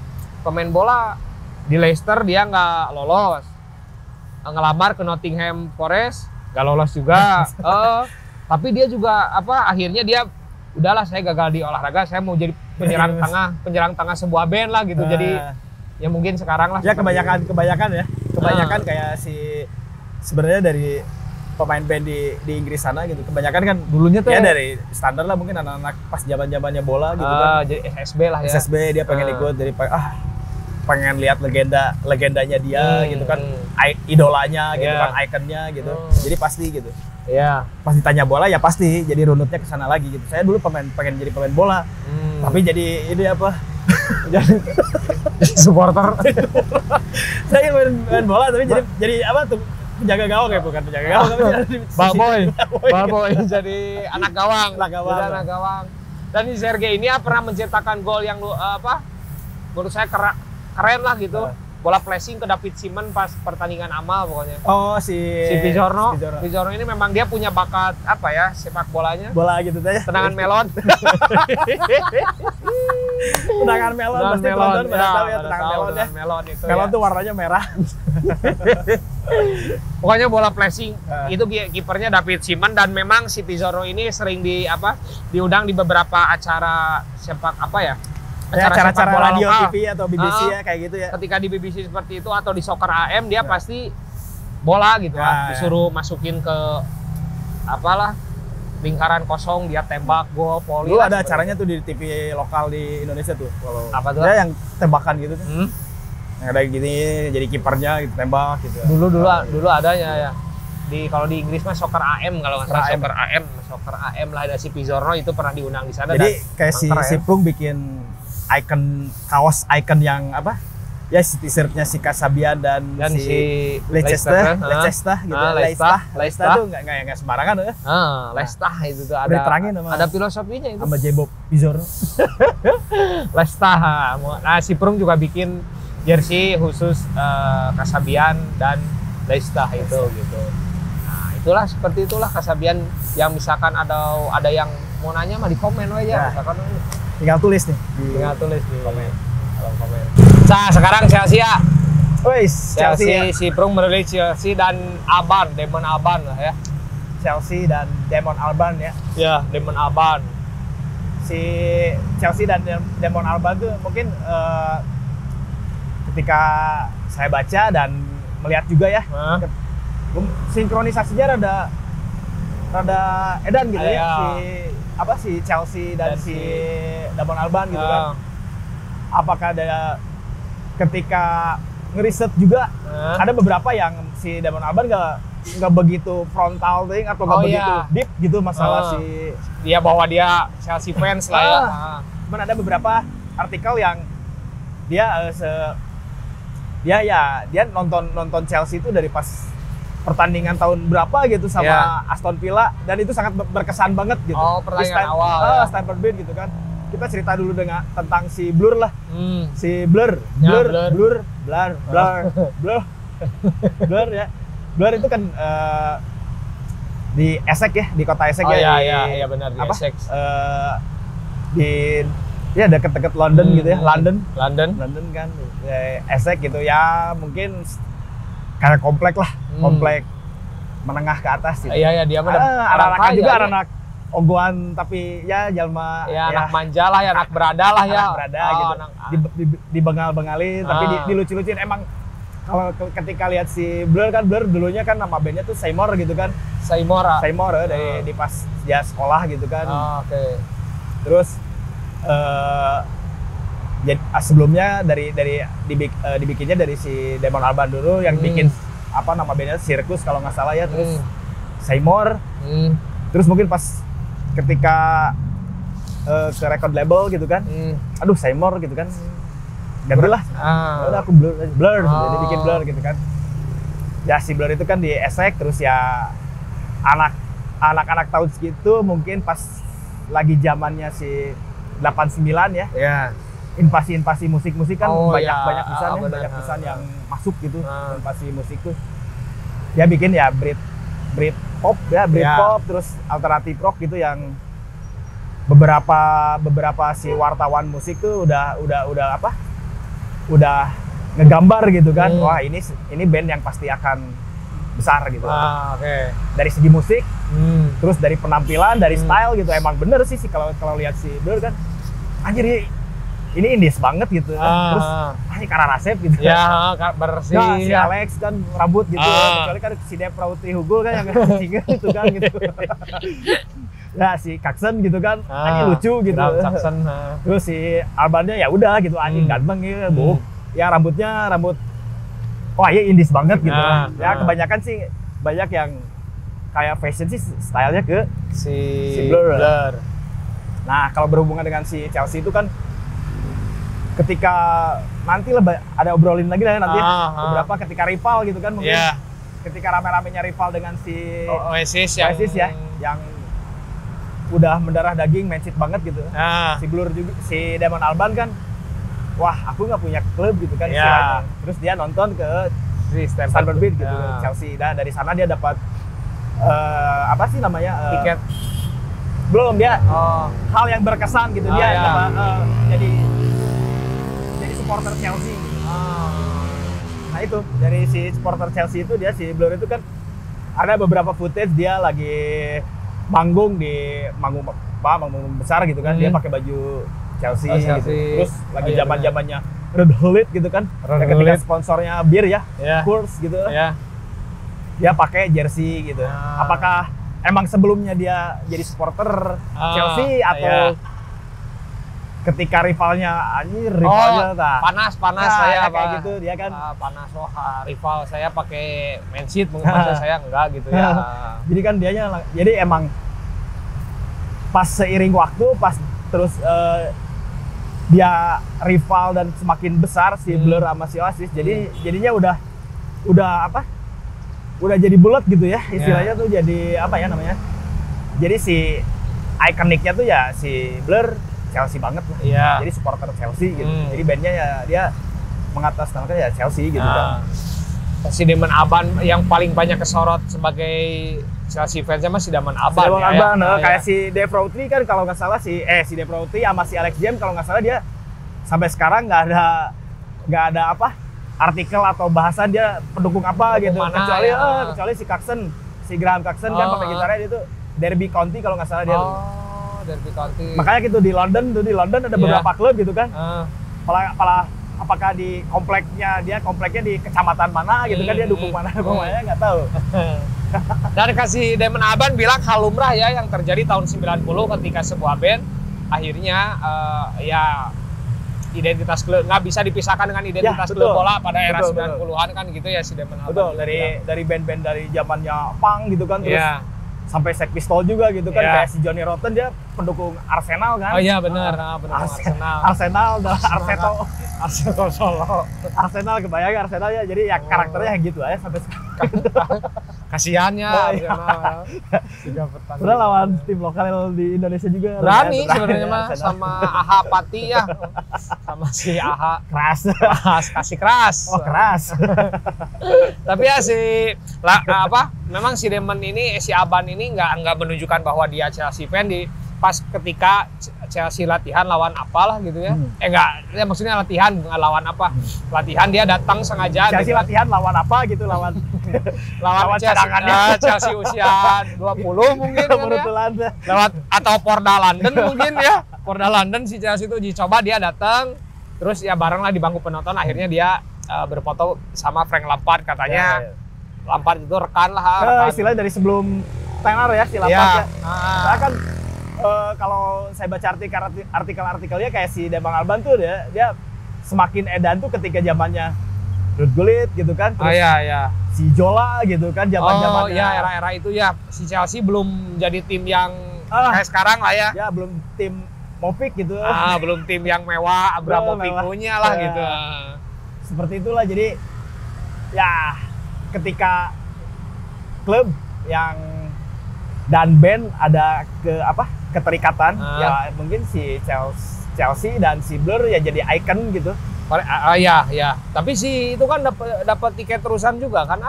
Speaker 3: pemain bola. Di Leicester dia nggak lolos, ngelamar ke Nottingham Forest nggak lolos juga. Tapi dia juga akhirnya dia udahlah, saya gagal di olahraga, saya mau jadi penyerang tengah sebuah band lah gitu. Jadi ya mungkin sekarang lah
Speaker 2: ya kebanyakan kayak sebenarnya dari pemain band di Inggris sana gitu, kebanyakan kan
Speaker 3: dulunya tuh
Speaker 2: ya dari standar lah, mungkin anak-anak pas zamannya bola gitu kan,
Speaker 3: jadi SSB lah ya,
Speaker 2: SSB dia pengen ikut, dari pengen lihat legendanya dia gitu kan, idolanya gitu kan, ikonnya gitu. Jadi pasti gitu. Iya. Pas ditanya bola ya pasti jadi runutnya ke sana lagi gitu. Saya dulu pengen jadi pemain bola. Tapi jadi ini jadi
Speaker 3: supporter.
Speaker 2: Saya main bola tapi jadi tuh? Penjaga gawang ya, bukan penjaga gawang, tapi
Speaker 3: ballboy jadi anak gawang. Anak gawang. Dan si Sergei ini pernah menciptakan gol yang menurut saya keren lah gitu. Bola flashing ke David Simon pas pertandingan amal pokoknya.
Speaker 2: Oh, si
Speaker 3: Pizorno ini memang dia punya bakat sepak bolanya.
Speaker 2: Bola gitu aja.
Speaker 3: Tendangan melon.
Speaker 2: Tendangan melon pasti penonton pada tahu ya, tendangan melon ya. Melon tuh warnanya merah.
Speaker 3: Pokoknya bola flashing itu kipernya David Simon, dan memang si Pizorno ini sering diundang di beberapa acara acara
Speaker 2: radio
Speaker 3: lokal.
Speaker 2: TV atau BBC ya kayak gitu ya.
Speaker 3: Ketika di BBC seperti itu atau di Soccer AM dia pasti bola gitu disuruh masukin ke lingkaran kosong, dia tembak gol volley.
Speaker 2: Dulu ada acaranya tuh di TV lokal di Indonesia tuh. Kalau
Speaker 3: apa tuh?
Speaker 2: Ada yang tembakan gitu tuh. Yang ada gini jadi kipernya gitu, tembak gitu.
Speaker 3: Dulu adanya ya. Kalau di Inggris mah Soccer AM, kalau nggak salah Soccer AM lah, ada si Pizorno itu pernah diundang di sana.
Speaker 2: Jadi kayak si Prung bikin kaos icon yang ya t-shirtnya si Kasabian dan si Leicester gitu. Leicester tuh nggak sembarangan ya.
Speaker 3: Leicester itu tuh ada filosofinya itu.
Speaker 2: Sama Jebob Pizorno.
Speaker 3: Leicester. Nah, si Prung juga bikin jersey khusus Kasabian dan Leicester itu gitu. Nah, itulah seperti itulah Kasabian, yang misalkan ada yang mau nanya mah di komen aja. Misalkan
Speaker 2: tinggal tulis nih
Speaker 3: di komen. Nah, sekarang Chelsea ya. Chelsea si Prung merilis Chelsea dan Damon Albarn lah ya.
Speaker 2: Chelsea dan Damon Albarn ya.
Speaker 3: Ya, Damon Albarn.
Speaker 2: Si Chelsea dan Damon Albarn tuh mungkin ketika saya baca dan melihat juga ya, sinkronisasinya rada edan gitu ya. Si Chelsea dan si Damon Albarn gitu kan. Apakah ada ketika ngeriset juga ada beberapa yang si Damon Albarn nggak begitu frontal thing atau nggak begitu deep gitu masalah
Speaker 3: dia bahwa dia Chelsea fans lah ya.
Speaker 2: Cuman ada beberapa artikel yang dia dia nonton Chelsea itu dari pas pertandingan tahun berapa gitu sama Aston Villa, dan itu sangat berkesan banget gitu.
Speaker 3: Pertandingan awal.
Speaker 2: Stamford Bridge gitu kan. Kita cerita dulu tentang si Blur lah. Si Blur ya. Blur itu kan di Essex ya, di kota Essex ya.
Speaker 3: Iya benar, di Essex.
Speaker 2: Ya deket-deket London gitu ya, London kan, Essex gitu ya, mungkin karena komplek menengah ke atas gitu.
Speaker 3: Iya dia mah
Speaker 2: anak-anak juga anak ogohan, tapi ya jalma
Speaker 3: anak manja lah ya, anak berada lah ya.
Speaker 2: Anak berada gitu. Dibengal-bengalin tapi dilucu-lucuin. Emang kalau ketika lihat si Blur kan, Blur dulunya kan nama bandnya tuh Seymour gitu kan.
Speaker 3: Seymour
Speaker 2: dari di pas dia sekolah gitu kan.
Speaker 3: Oke.
Speaker 2: Terus jadi sebelumnya dibikinnya dari si Damon Albarn dulu yang bikin apa nama bandnya Circus kalau nggak salah ya. Terus Seymour. Terus mungkin pas ketika ke record label gitu kan. Aduh Seymour gitu kan. Gantilah. Udah aku Blur jadi bikin Blur gitu kan. Ya si Blur itu kan di esek terus ya anak-anak tahun segitu mungkin pas lagi zamannya si 89 ya.
Speaker 3: Iya.
Speaker 2: Invasi musik kan banyak pisan ya,
Speaker 3: bener.
Speaker 2: banyak pisan yang masuk gitu. Invasi musik tuh. Dia bikin ya Brit pop terus alternatif rock gitu yang beberapa si wartawan musik tuh udah ngegambar gitu kan. Wah, ini band yang pasti akan besar gitu.
Speaker 3: Oke.
Speaker 2: Dari segi musik, terus dari penampilan, dari style gitu. Emang bener sih kalau lihat si Blur kan. Anjir ini indies banget gitu. Terus ini Kara Rasep gitu.
Speaker 3: Ya, bersih.
Speaker 2: Nah, si Alex kan rambut gitu. Kecuali kan si Dev Rautri Hugul kan yang single gitu kan gitu. Ya si Kaksen gitu kan, anjing lucu gitu.
Speaker 3: Kaksen.
Speaker 2: Terus si Albarnya ya udah gitu, anjing ganteng gitu, ya rambut, wah ya indies banget gitu. Ya kebanyakan sih banyak yang kayak fashion sih stylenya ke si Blur. Nah kalau berhubungan dengan si Chelsea itu kan, ketika nanti lah ada obrolin lagi lah nanti beberapa ketika rival gitu kan mungkin. Ketika rame-ramenya rival dengan si
Speaker 3: Oasis
Speaker 2: yang udah mendarah daging, matchit banget gitu. Si Blur juga, si Damon Albarn kan, wah aku nggak punya klub gitu kan istilahnya. Terus dia nonton ke Stamford Bridge gitu, Chelsea. Dan dari sana dia dapat apa sih namanya?
Speaker 3: Tiket.
Speaker 2: Belum dia hal yang berkesan gitu. Dia dapat jadi supporter Chelsea. Nah itu dari si supporter Chelsea itu dia si Blur itu kan ada beberapa footage dia lagi manggung besar gitu kan. Dia pakai baju Chelsea. Gitu. Terus lagi zaman-zamannya Red Hullet gitu kan. Ketika sponsornya bir ya, Coors gitu. Dia pakai jersey gitu. Apakah emang sebelumnya dia jadi supporter Chelsea atau ketika rivalnya
Speaker 3: panas saya
Speaker 2: kayak gitu dia kan
Speaker 3: panas rival saya pakai Man City mungkin saya enggak gitu ya.
Speaker 2: Jadi kan jadi emang pas seiring waktu terus dia rival dan semakin besar si Blur sama si Oasis. Jadinya udah jadi bulat gitu ya istilahnya tuh, jadi apa ya namanya. Jadi si ikoniknya tuh ya si Blur Chelsea banget lah. Jadi supporter Chelsea gitu. Jadi bandnya ya dia mengatasnamakan ya Chelsea gitu kan.
Speaker 3: Si Damon Albarn yang paling banyak kesorot sebagai Chelsea fansnya mah si Damon Albarn.
Speaker 2: Kayak si Dev Rautri kan kalau nggak salah si Dev Rautri sama si Alex James kalau nggak salah dia sampai sekarang nggak ada apa artikel atau bahasan dia pendukung apa gitu. Kecuali si Kaksen, si Graham Kaksen kan pemain gitarnya dia tuh Derby County kalau nggak salah dia tuh.
Speaker 3: Derby County. Makanya
Speaker 2: gitu di London ada beberapa klub gitu kan. Apakah di kompleknya di kecamatan mana gitu kan dia dukung mana pokoknya nggak tahu.
Speaker 3: Dan kasih Damon Albarn bilang hal lumrah ya yang terjadi tahun 90 ketika sebuah band akhirnya ya identitas klub nggak bisa dipisahkan dengan identitas klub bola pada era 90-an kan gitu ya si Damon Albarn.
Speaker 2: Dari band-band dari zamannya punk gitu kan terus sampai Sex Pistols juga gitu kan, kayak si Johnny Rotten dia pendukung Arsenal kan.
Speaker 3: Benar, pendukung
Speaker 2: Arsenal dan Arsenal Solo. Arsenal kebayang Arsenal ya, jadi ya karakternya gitu aja sampai sekarang.
Speaker 3: Kasihannya
Speaker 2: Udah lawan tim lokal di Indonesia juga
Speaker 3: berani sebenarnya mah sama AHA Pati ya. Sama si AHA kasih keras.
Speaker 2: Keras.
Speaker 3: Tapi ya memang si Damon ini si Albarn ini nggak menunjukkan bahwa dia Chelsea fan pas ketika Chelsea latihan lawan apalah gitu ya. Ya maksudnya latihan nggak lawan apa. Latihan dia datang sengaja.
Speaker 2: Chelsea latihan lawan apa gitu, lawan
Speaker 3: cadangannya. Chelsea usia 20 mungkin kan ya. Lewat atau Porda London mungkin ya. Porda London si Chelsea itu dicoba dia datang terus ya bareng lah di bangku penonton akhirnya dia berfoto sama Frank Lampard katanya.
Speaker 2: Ya.
Speaker 3: Lampard itu rekan lah. Rekan.
Speaker 2: Istilahnya dari sebelum tenar ya si Lampard ya. Saya kan kalau saya baca artikel-artikelnya kayak si Demang Alban tuh dia semakin edan tuh ketika zamannya Ruud Gullit gitu kan. Terus si Jola gitu kan zaman-zamannya.
Speaker 3: Oh ya era-era itu ya. Si Chelsea belum jadi tim yang kayak sekarang lah ya.
Speaker 2: Ya belum tim Mopik gitu.
Speaker 3: Belum tim yang mewah, Abramovich punya lah gitu.
Speaker 2: Seperti itulah, jadi ya ketika klub yang dan band ada keterikatan, ya mungkin si Chelsea dan si Blur ya jadi icon gitu.
Speaker 3: Ya. Tapi si itu kan dapat tiket terusan juga kan?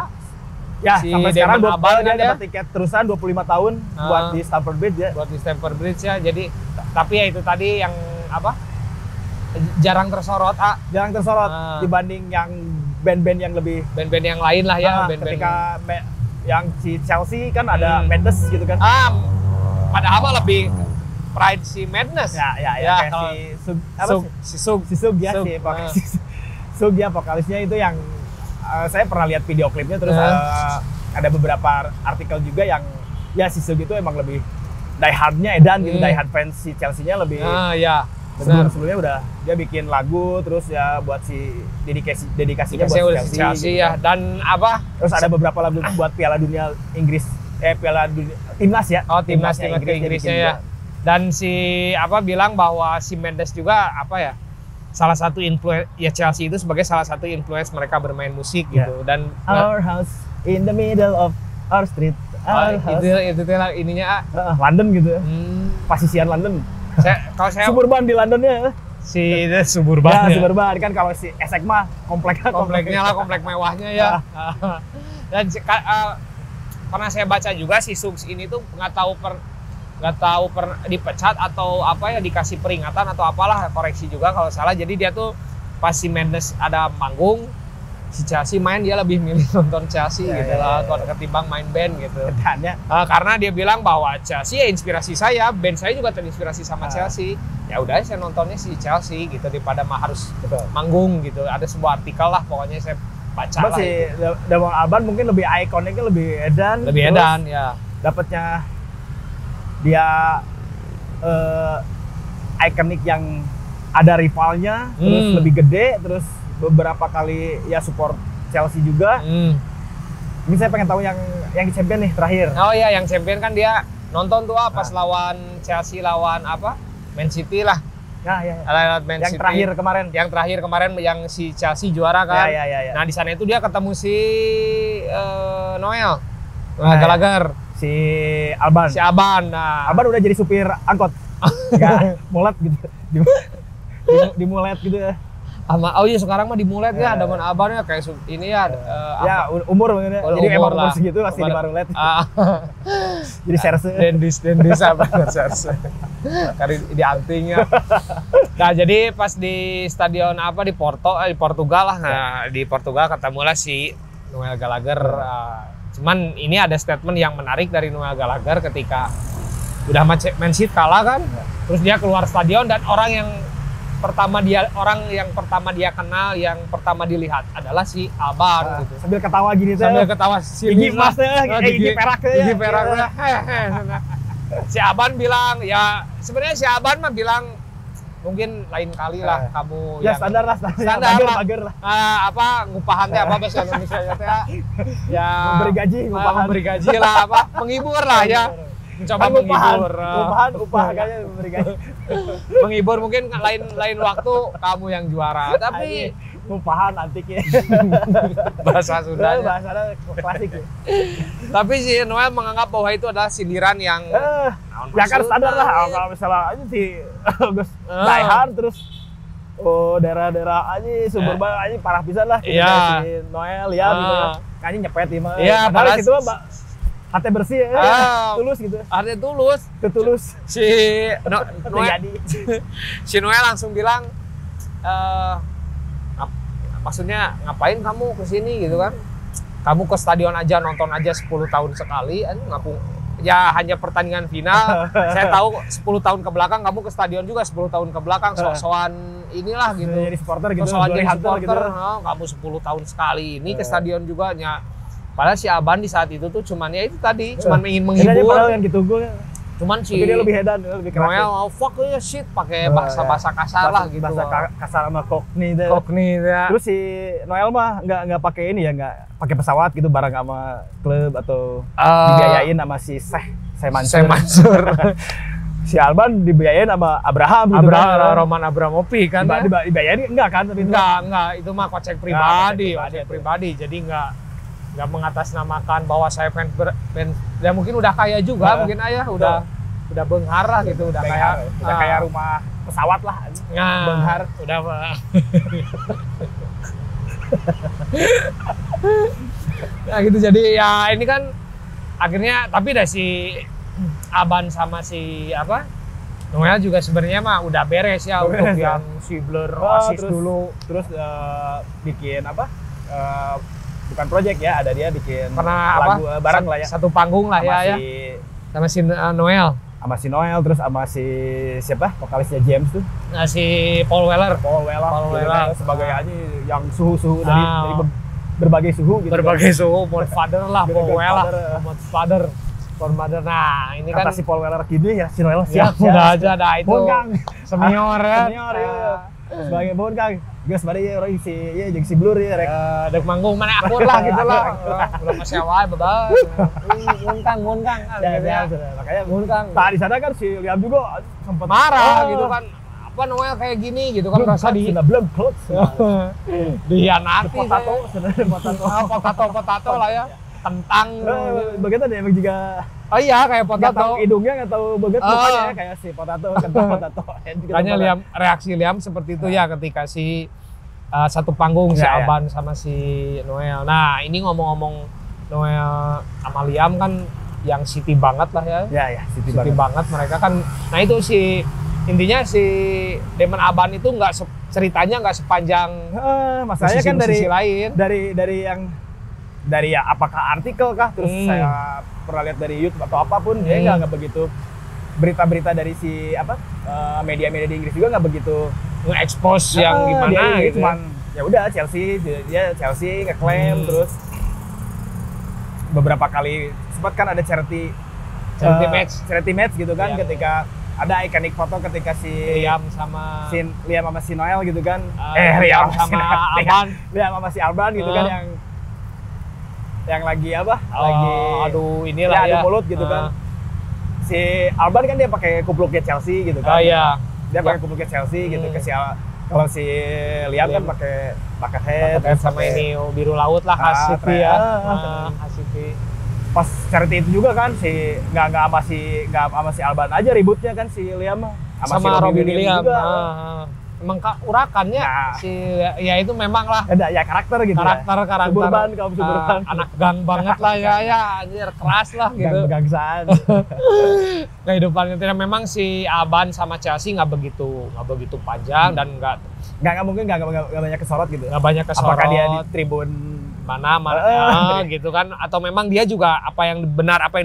Speaker 2: Ya,
Speaker 3: si
Speaker 2: sampai sekarang dia
Speaker 3: ya.
Speaker 2: dapat tiket terusan 25 tahun buat di Stamford Bridge ya.
Speaker 3: Buat di Stamford Bridge ya. Jadi tapi ya itu tadi yang jarang tersorot,
Speaker 2: Jarang tersorot dibanding yang band-band yang lebih
Speaker 3: band-band yang lain lah ya, band-band.
Speaker 2: Ketika yang si Chelsea kan ada Madness gitu kan.
Speaker 3: Padahal mah lebih Pride si Madness.
Speaker 2: Ya
Speaker 3: kalau
Speaker 2: si Sug ya vokalisnya itu yang saya pernah lihat video klipnya, terus ada beberapa artikel juga yang ya si Sug itu emang lebih die hardnya edan gitu, die hard fans si Chelsea-nya lebih. Sebelumnya udah dia bikin lagu, terus ya buat si dedikasinya buat
Speaker 3: Chelsea
Speaker 2: gitu.
Speaker 3: ya. Dan
Speaker 2: terus ada beberapa lagu buat Piala Dunia Inggris, Piala Dunia timnas ya.
Speaker 3: Timnas Inggrisnya ya. Dan si bilang bahwa si Mendes juga salah satu Chelsea itu sebagai salah satu influence mereka bermain musik gitu. Dan
Speaker 2: our house in the middle of our street.
Speaker 3: Itu ininya
Speaker 2: London gitu. Pasisian London.
Speaker 3: Kalau saya
Speaker 2: suburban di Londonnya.
Speaker 3: Suburban.
Speaker 2: Ya, suburban kan, kalau si Essex mah kompleknya lah,
Speaker 3: komplek mewahnya ya. Dan pernah saya baca juga si Suggs ini tuh nggak tahu dipecat atau dikasih peringatan atau apalah, koreksi juga kalau salah. Jadi dia tuh pas si Mendes ada manggung, si Chelsea main, dia lebih milih nonton Chelsea gitu lah ketimbang main band gitu. Karena dia bilang bahwa Chelsea ya inspirasi saya, band saya juga terinspirasi sama Chelsea. Ya udah saya nontonnya si Chelsea gitu daripada harus manggung gitu. Ada sebuah artikel lah pokoknya saya baca lah.
Speaker 2: Si Demang Alban mungkin lebih ikoniknya lebih edan.
Speaker 3: Ya.
Speaker 2: Dapatnya dia ikonik yang ada rivalnya, terus lebih gede, terus beberapa kali ya support Chelsea juga. Ini saya pengen tahu yang champion nih terakhir.
Speaker 3: Oh iya, yang champion kan dia nonton tuh pas lawan Chelsea lawan Man City lah.
Speaker 2: Ya.
Speaker 3: Man
Speaker 2: yang
Speaker 3: City. Yang terakhir kemarin yang si Chelsea juara kan.
Speaker 2: Ya.
Speaker 3: Nah di sana itu dia ketemu si Noel Gallagher.
Speaker 2: Si Alban.
Speaker 3: Nah.
Speaker 2: Alban udah jadi supir angkot. Enggak mulet gitu. Dimulet gitu ya.
Speaker 3: Sekarang mah dimulet ya, ada Alban ya kayak ini ya.
Speaker 2: Umur maksudnya. Jadi emang umur segitu pasti dimarulet. Jadi serse.
Speaker 3: Dendis serse. Kali di antingnya. Nah, jadi pas di stadion di Portugal lah. Nah, di Portugal ketemulah si Noel Gallagher. Cuman ini ada statement yang menarik dari Noel Gallagher ketika udah Man City kalah kan. Terus dia keluar stadion dan orang yang pertama dia kenal, yang pertama dilihat adalah si Alban gitu.
Speaker 2: Sambil ketawa gini tuh.
Speaker 3: Sambil ketawa
Speaker 2: gigi emasnya, gigi peraknya.
Speaker 3: Gigi peraknya. Si Alban bilang, ya sebenarnya si Alban mah bilang mungkin lain kali lah kamu
Speaker 2: ya
Speaker 3: yang
Speaker 2: standar lah.
Speaker 3: Bager lah. Ngupahannya bahasa Indonesia ya memberi gaji lah, menghibur lah ya. Mencoba menghibur.
Speaker 2: Upah kayaknya memberi gaji.
Speaker 3: Menghibur mungkin lain waktu kamu yang juara, tapi
Speaker 2: ngupahan antik ya.
Speaker 3: Bahasa Sundanya.
Speaker 2: Bahasa klasik ya.
Speaker 3: Tapi si Noel menganggap bahwa itu adalah sindiran yang
Speaker 2: ya kan standar lah. Kalau misalnya aja si Gus die hard terus daerah-daerah aja suburban aja parah pisan lah. Si Noel ya gitu. Kayaknya nyepet ya mah.
Speaker 3: Iya,
Speaker 2: padahal itu mah hati bersih ya. Tulus gitu.
Speaker 3: Hati tulus.
Speaker 2: Ketulus.
Speaker 3: Si Noel langsung bilang maksudnya ngapain kamu kesini gitu kan? Kamu ke stadion aja nonton aja 10 tahun sekali, ngaku ya hanya pertandingan final. Saya tahu 10 tahun ke belakang kamu ke stadion juga 10 tahun ke belakang sok-sokan inilah gitu.
Speaker 2: Jadi supporter gitu.
Speaker 3: Sok-sokan jadi
Speaker 2: hunter
Speaker 3: supporter.
Speaker 2: gitu.
Speaker 3: Oh, kamu 10 tahun sekali ini ke stadion juga ya. Padahal si Aban di saat itu tuh cuman ya itu tadi, cuman ingin menghibur.
Speaker 2: Padahal yang ditunggu.
Speaker 3: Cuman si
Speaker 2: Tapi dia lebih hedan, lebih keras.
Speaker 3: Noel fuck ya shit pakai bahasa-bahasa kasar lah gitu.
Speaker 2: Bahasa kasar sama Cockney itu.
Speaker 3: Cockney ya.
Speaker 2: Terus si Noel mah nggak pakai ini ya, nggak pakai pesawat gitu bareng sama klub atau dibiayain sama si Syekh Mansur. Si Alban dibiayain sama Abraham gitu kan.
Speaker 3: Roman Abramovich kan.
Speaker 2: Dibiayain enggak kan? Tapi
Speaker 3: enggak, itu mah kocek pribadi. Jadi enggak mengatasnamakan bahwa saya fans ya mungkin udah kaya juga, mungkin ayah udah benghar lah gitu, udah
Speaker 2: kayak rumah pesawat lah.
Speaker 3: Benghar udah nah gitu. Jadi ya ini kan akhirnya tapi dah si Aban sama si Noel juga sebenarnya mah udah beres ya untuk yang si Blur Oasis dulu.
Speaker 2: Terus bikin bukan project ya, ada dia bikin lagu bareng lah ya.
Speaker 3: Satu panggung lah ya. Sama si Noel.
Speaker 2: Sama si Noel, terus sama si siapa? Vokalisnya James tuh.
Speaker 3: Nah, si Paul Weller
Speaker 2: sebagai aja yang suhu-suhu dari berbagai suhu gitu.
Speaker 3: Berbagai suhu, Godfather lah, Paul Weller. Godfather. Nah, ini kan
Speaker 2: si Paul Weller gini ya, si Noel
Speaker 3: siap. Udah aja dah itu. Senior ya. Sebagai bon Kang. Geus bari orang si jeung si Blur ya rek. Dek manggung mana akur lah gitu lah. Udah masih awal bebas. Mun Kang.
Speaker 2: Makanya
Speaker 3: mun Kang.
Speaker 2: Nah, di sana kan si Liam juga sempat
Speaker 3: marah gitu kan. Apa Noel kayak gini gitu kan rasa di
Speaker 2: belum close.
Speaker 3: Dihianati. Potato lah ya. Kentang.
Speaker 2: Begitu deh emang juga.
Speaker 3: Oh iya kayak potato.
Speaker 2: Nggak tahu hidungnya, nggak tahu begitu mukanya kayak si potato, kentang potato.
Speaker 3: Makanya reaksi Liam seperti itu ya ketika si satu panggung si Aban sama si Noel. Nah ini ngomong-ngomong Noel sama Liam kan yang city banget lah ya.
Speaker 2: Ya city
Speaker 3: banget mereka kan. Nah itu si intinya si Damon Albarn itu ceritanya nggak sepanjang
Speaker 2: masalahnya kan
Speaker 3: musisi lain.
Speaker 2: Dari ya apakah artikel kah, terus saya pernah lihat dari YouTube atau apapun, dia nggak begitu berita-berita dari si media-media di Inggris juga nggak begitu
Speaker 3: nge-expose yang gimana gitu.
Speaker 2: Cuman ya udah Chelsea ngeklaim terus beberapa kali sempat kan ada charity match gitu kan, ketika ada iconic foto ketika si
Speaker 3: Liam sama
Speaker 2: si Noel gitu kan,
Speaker 3: Liam sama Albarn,
Speaker 2: Liam sama si Albarn gitu kan yang lagi
Speaker 3: aduh inilah ya,
Speaker 2: adu mulut gitu kan. Si Albarn kan dia pakai kupluknya Chelsea gitu kan. Dia pakai kupluknya Chelsea gitu. Kalau si Liam kan pakai bucket hat
Speaker 3: sama ini biru laut lah khas City ya. Khas City.
Speaker 2: Pas charity itu juga kan nggak sama si Albarn aja ributnya kan si Liam
Speaker 3: sama si Robin Williams juga. Emang urakannya ya itu memang lah
Speaker 2: ada ya karakter gitu,
Speaker 3: karakter
Speaker 2: suburban,
Speaker 3: anak gang banget lah ya anjir keras lah gitu,
Speaker 2: gangsaan.
Speaker 3: Kehidupannya tidak, memang si Aban sama Chelsea nggak begitu panjang dan nggak mungkin nggak banyak kesorot gitu, nggak banyak kesorot.
Speaker 2: Apakah dia di tribun
Speaker 3: mana gitu kan, atau memang dia juga apa yang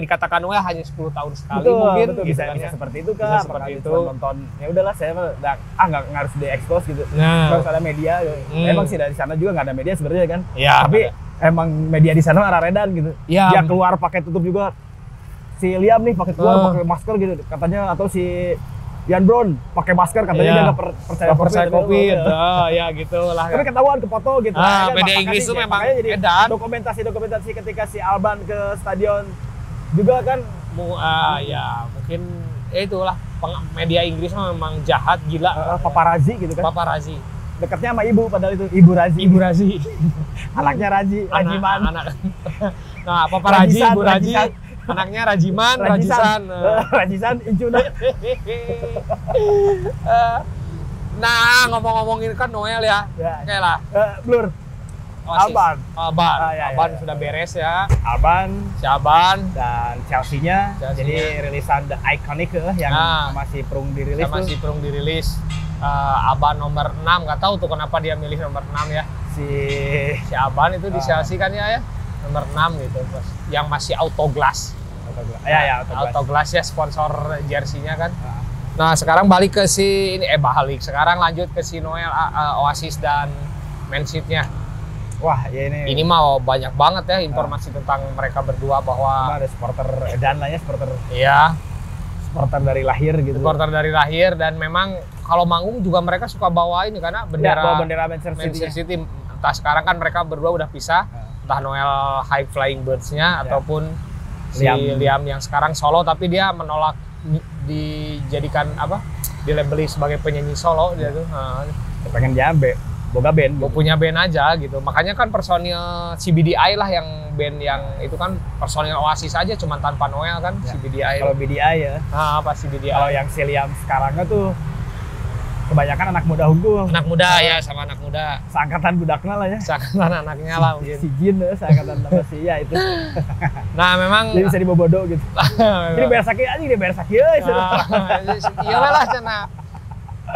Speaker 3: dikatakan Noel hanya 10 tahun sekali mungkin
Speaker 2: betul,
Speaker 3: gitu
Speaker 2: bisa seperti itu kan,
Speaker 3: bisa seperti itu.
Speaker 2: Nonton ya udahlah saya nggak harus di-expose gitu, harus ada media. Emang sih dari sana juga nggak ada media sebenarnya kan
Speaker 3: ya,
Speaker 2: tapi emang media di sana araredan gitu ya, dia keluar pakai tutup juga, si Liam nih pakai masker gitu katanya, atau si Ian Brown pakai masker katanya dia nggak percaya COVID.
Speaker 3: Ya gitulah.
Speaker 2: Tapi ketahuan ke foto gitu.
Speaker 3: Media Inggris tuh memang edan.
Speaker 2: Dokumentasi ketika si Albarn ke stadion juga kan.
Speaker 3: Ya mungkin itulah media Inggris memang jahat gila.
Speaker 2: Paparazzi gitu kan.
Speaker 3: Paparazzi.
Speaker 2: Dekatnya sama ibu padahal itu Ibu Razi. Anaknya Rajiman. Nah paparazzi Ibu Razi. Anaknya Rajisan Incuna. Nah, ngomong-ngomongin kan Noel ya. Oke lah. Blur. Albarn
Speaker 3: sudah beres ya.
Speaker 2: Si
Speaker 3: Albarn
Speaker 2: dan Chelsea-nya. Jadi rilisan The Iconic yang masih perung dirilis. Albarn nomor 6, nggak tahu tuh kenapa dia milih nomor 6 ya. Si Albarn itu di Chelsea kan ya. Nomor 6 gitu, yang masih auto glass
Speaker 3: Autoglass ya sponsor jersey-nya kan. Nah, sekarang balik ke si ini sekarang lanjut ke si Noel, Oasis dan Manseed-nya.
Speaker 2: Wah, ya ini
Speaker 3: mah banyak banget ya informasi tentang mereka berdua bahwa
Speaker 2: ada supporter edan lah ya, supporter dari lahir gitu.
Speaker 3: Supporter dari lahir, dan memang kalau manggung juga mereka suka bawa ini karena bendera Manchester City. Entah sekarang kan mereka berdua udah pisah, entah Noel High Flying Birds-nya ataupun si Liam yang sekarang solo, tapi dia menolak dijadikan dilabeli sebagai penyanyi solo dia tuh.
Speaker 2: Pengen boga band gitu.
Speaker 3: Punya band aja gitu. Makanya kan personil CBDI lah yang band yang itu kan personil Oasis aja cuman tanpa Noel kan CBDI.
Speaker 2: Kalau BDI ya.
Speaker 3: Apa CBDI?
Speaker 2: Kalau yang si Liam sekarangnya tuh kebanyakan anak muda unggul.
Speaker 3: Anak muda ya, sama anak muda.
Speaker 2: Seangkatan budaknya lah ya.
Speaker 3: Seangkatan anaknya lah mungkin.
Speaker 2: Si Jin ya, seangkatan sama si ya itu.
Speaker 3: Nah, memang
Speaker 2: jadi bisa dibobodo gitu. Jadi bayar sakit aja, dia bayar sakit ya.
Speaker 3: Iya lah cenah.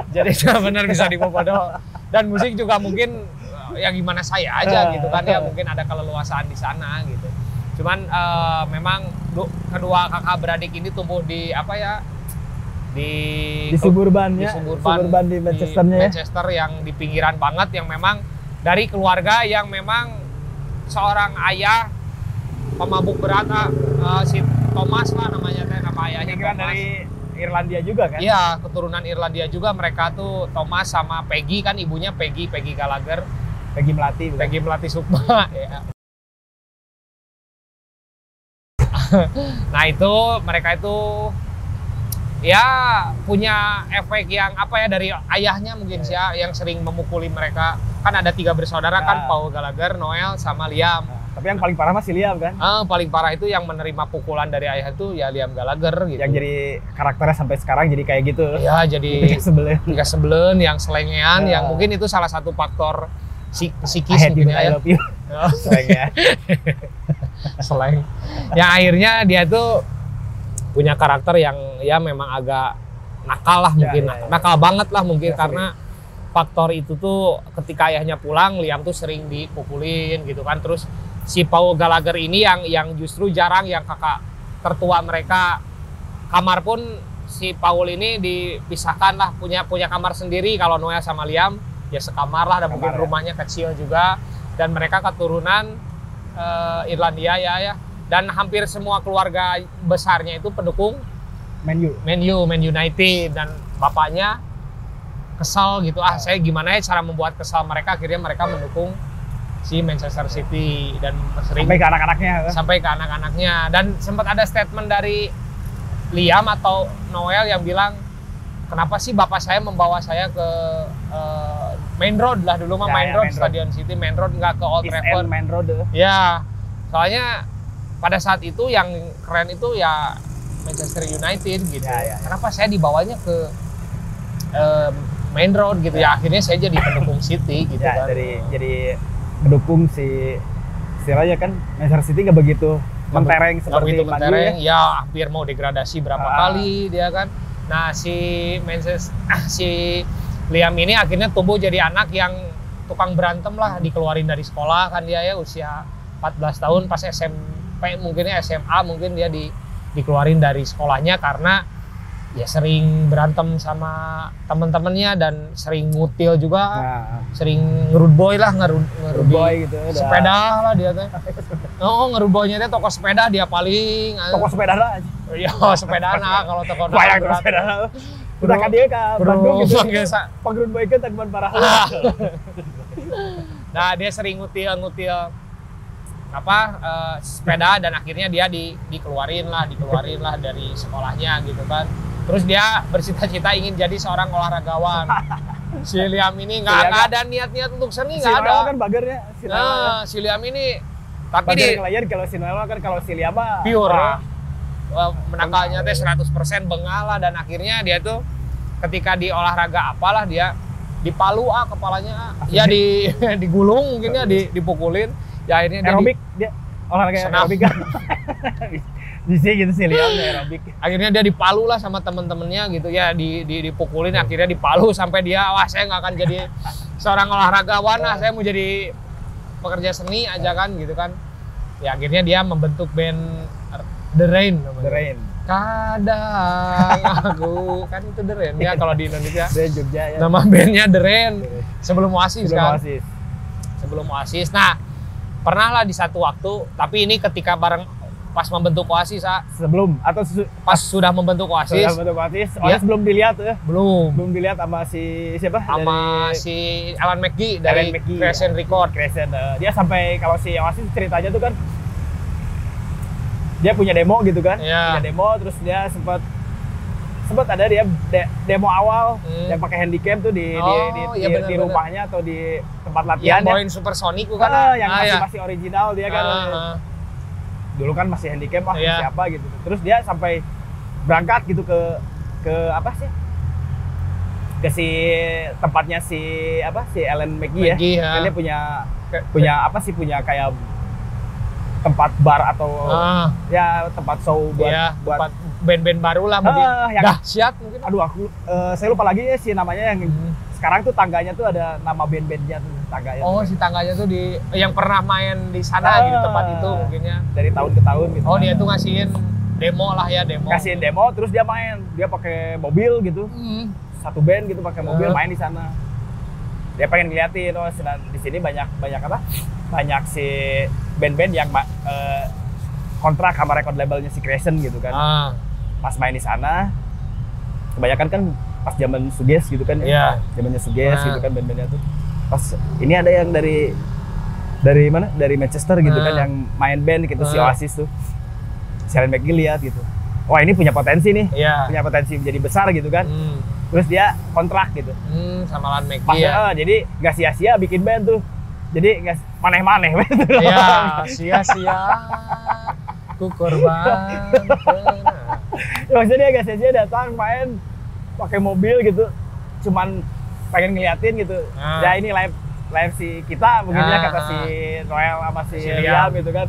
Speaker 3: Jadi benar bisa dibobodo. Dan musik juga mungkin ya gimana saya aja gitu kan ya, mungkin ada keleluasaan di sana gitu. Cuman memang kedua kakak beradik ini tumbuh di di suburban di
Speaker 2: Manchesternya ya.
Speaker 3: Manchester yang di pinggiran banget, yang memang dari keluarga yang memang seorang ayah pemabuk berat, si Thomas lah namanya, nama ayahnya
Speaker 2: kan dari Irlandia juga kan?
Speaker 3: Iya, keturunan Irlandia juga mereka tuh, Thomas sama Peggy kan, ibunya Peggy Gallagher,
Speaker 2: Peggy Melati
Speaker 3: Sukma ya. Nah itu mereka itu ya punya efek yang dari ayahnya mungkin sih ya, yang sering memukuli mereka. Kan ada 3 bersaudara kan, Paul Gallagher, Noel, sama Liam.
Speaker 2: Tapi yang paling parah masih Liam kan?
Speaker 3: Paling parah itu yang menerima pukulan dari ayah itu ya Liam Gallagher gitu.
Speaker 2: Yang jadi karakternya sampai sekarang jadi kayak gitu.
Speaker 3: Ya jadi tiga sebelen yang selengean, yang mungkin itu salah satu faktor psikis mungkin ya. I love you.
Speaker 2: Selengnya.
Speaker 3: Seleng. Yang akhirnya dia tuh punya karakter yang ya memang agak nakal lah mungkin, nakal banget lah mungkin karena faktor itu tuh ketika ayahnya pulang, Liam tuh sering dipukulin gitu kan. Terus si Paul Gallagher ini yang justru jarang, yang kakak tertua mereka, kamar pun si Paul ini dipisahkan lah, punya kamar sendiri. Kalau Noel sama Liam ya sekamar lah, dan mungkin rumahnya kecil juga, dan mereka keturunan Irlandia ya. Dan hampir semua keluarga besarnya itu pendukung Man United, dan bapaknya kesal gitu, saya gimana ya cara membuat kesal mereka, akhirnya mereka mendukung si Manchester City, dan sering sampai ke anak-anaknya. Dan sempat ada statement dari Liam atau Noel yang bilang, kenapa sih bapak saya membawa saya ke Main Road lah dulu mah, Main Road, Stadion City Main Road, nggak ke Old Trafford.
Speaker 2: Main Road
Speaker 3: ya, soalnya pada saat itu yang keren itu ya Manchester United gitu. Kenapa saya dibawanya ke Main Road gitu ya? Akhirnya saya jadi pendukung City gitu kan.
Speaker 2: Jadi pendukung si istilahnya kan Manchester City nggak begitu mentereng seperti
Speaker 3: mentereng ya, hampir mau degradasi berapa kali dia kan. Nah si Liam ini akhirnya tumbuh jadi anak yang tukang berantem lah, dikeluarin dari sekolah kan dia ya, usia 14 tahun pas SMP mungkin ya, SMA mungkin dia dikeluarin dari sekolahnya karena ya sering berantem sama temen-temennya dan sering ngutil juga, sering ngerud boy gitu, sepeda lah dia tuh. Ngerud boynya toko sepeda dia paling.
Speaker 2: Toko sepeda lah.
Speaker 3: Iya sepeda nah, kalau toko
Speaker 2: sepeda. Udah kan dia ke Bandung gitu. Pengerud boy kan teman parah.
Speaker 3: Nah dia sering ngutil sepeda, dan akhirnya dia dikeluarin lah dari sekolahnya gitu kan. Terus dia bercita-cita ingin jadi seorang olahragawan. Si Liam ini nggak ada niat-niat untuk seni, nggak ada.
Speaker 2: Kan bagernya.
Speaker 3: Si Liam ini tapi
Speaker 2: kalau si Noel kan, kalau si Liam mah
Speaker 3: pure. Menakalnya teh 100% bengal lah, dan akhirnya dia tuh ketika di olahraga apalah dia dipalu kepalanya ya digulung mungkin ya, dipukulin. Ya akhirnya
Speaker 2: aerobik dia olahraga aerobik kan. Bisa gitu sih Liam aerobik.
Speaker 3: Akhirnya dia dipalu lah sama temen-temennya gitu ya, dipukulin, akhirnya dipalu sampai dia, wah saya nggak akan jadi seorang olahragawan lah, saya mau jadi pekerja seni aja kan gitu kan. Ya akhirnya dia membentuk band The Rain namanya.
Speaker 2: The Rain.
Speaker 3: Kadang aku kan itu The Rain ya kalau di Indonesia.
Speaker 2: Dari Jogja ya.
Speaker 3: Nama bandnya The Rain. Sebelum Oasis
Speaker 2: Sebelum
Speaker 3: kan.
Speaker 2: Oasis.
Speaker 3: Sebelum Oasis. Nah, pernah lah di satu waktu, tapi ini ketika bareng pas membentuk Oasis,
Speaker 2: Sebelum atau
Speaker 3: pas sudah membentuk Oasis.
Speaker 2: Sudah membentuk Oasis. Oasis belum dilihat ya.
Speaker 3: Belum.
Speaker 2: Belum dilihat sama si siapa?
Speaker 3: Sama
Speaker 2: Dari
Speaker 3: si Alan McGee dari
Speaker 2: Alan McGee,
Speaker 3: Crescent Record.
Speaker 2: Crescent. Dia sampai kalau si Oasis ceritanya tuh kan dia punya demo gitu kan.
Speaker 3: Iya.
Speaker 2: Punya demo terus dia sempat ada dia demo awal yang pakai handycam tuh di
Speaker 3: iya bener,
Speaker 2: di rumahnya atau di tempat latihan
Speaker 3: Yang bawain Supersonic bukan?
Speaker 2: yang
Speaker 3: iya.
Speaker 2: masih original dia kan. Dulu kan masih handycam
Speaker 3: Iya.
Speaker 2: siapa gitu. Terus dia sampai berangkat gitu ke apa sih? Ke si tempatnya si Alan McGee ya. Kan dia punya apa sih, punya kayak tempat bar atau ya tempat show buat
Speaker 3: tempat band-band baru lah mungkin.
Speaker 2: yang
Speaker 3: Dahsyat mungkin.
Speaker 2: Aduh saya lupa lagi ya si namanya yang sekarang tuh tangganya tuh ada nama band-bandnya tuh tangganya.
Speaker 3: Oh, si tangganya tuh yang pernah main di sana gitu tempat itu mungkinnya.
Speaker 2: Dari tahun ke tahun gitu.
Speaker 3: Oh, dia tuh ngasihin demo lah ya, demo.
Speaker 2: Kasihin demo terus dia main. Dia pakai mobil gitu. Satu band gitu pakai mobil main di sana. Dia pengen ngeliatin di sini banyak apa? Banyak si band-band yang kontrak sama record labelnya si Crescent gitu kan. Pas main di sana kebanyakan kan pas zaman Suges gitu kan ya. Zamannya Suges gitu kan band-bandnya tuh. Pas ini ada yang dari mana? Dari Manchester gitu kan yang main band gitu si Oasis tuh. Si Alan McGee lihat gitu. Wah, ini punya potensi nih. Punya potensi menjadi besar gitu kan. Terus dia kontrak gitu.
Speaker 3: Sama Alan McGee ya.
Speaker 2: Jadi nggak sia-sia bikin band tuh. Jadi nggak maneh-maneh gitu.
Speaker 3: Iya, sia-sia ku korban.
Speaker 2: Maksudnya dia nggak sia-sia datang main pakai mobil gitu, cuman pengen ngeliatin gitu. Ya ini live si kita mungkin ya kata si Noel sama si Liam gitu kan.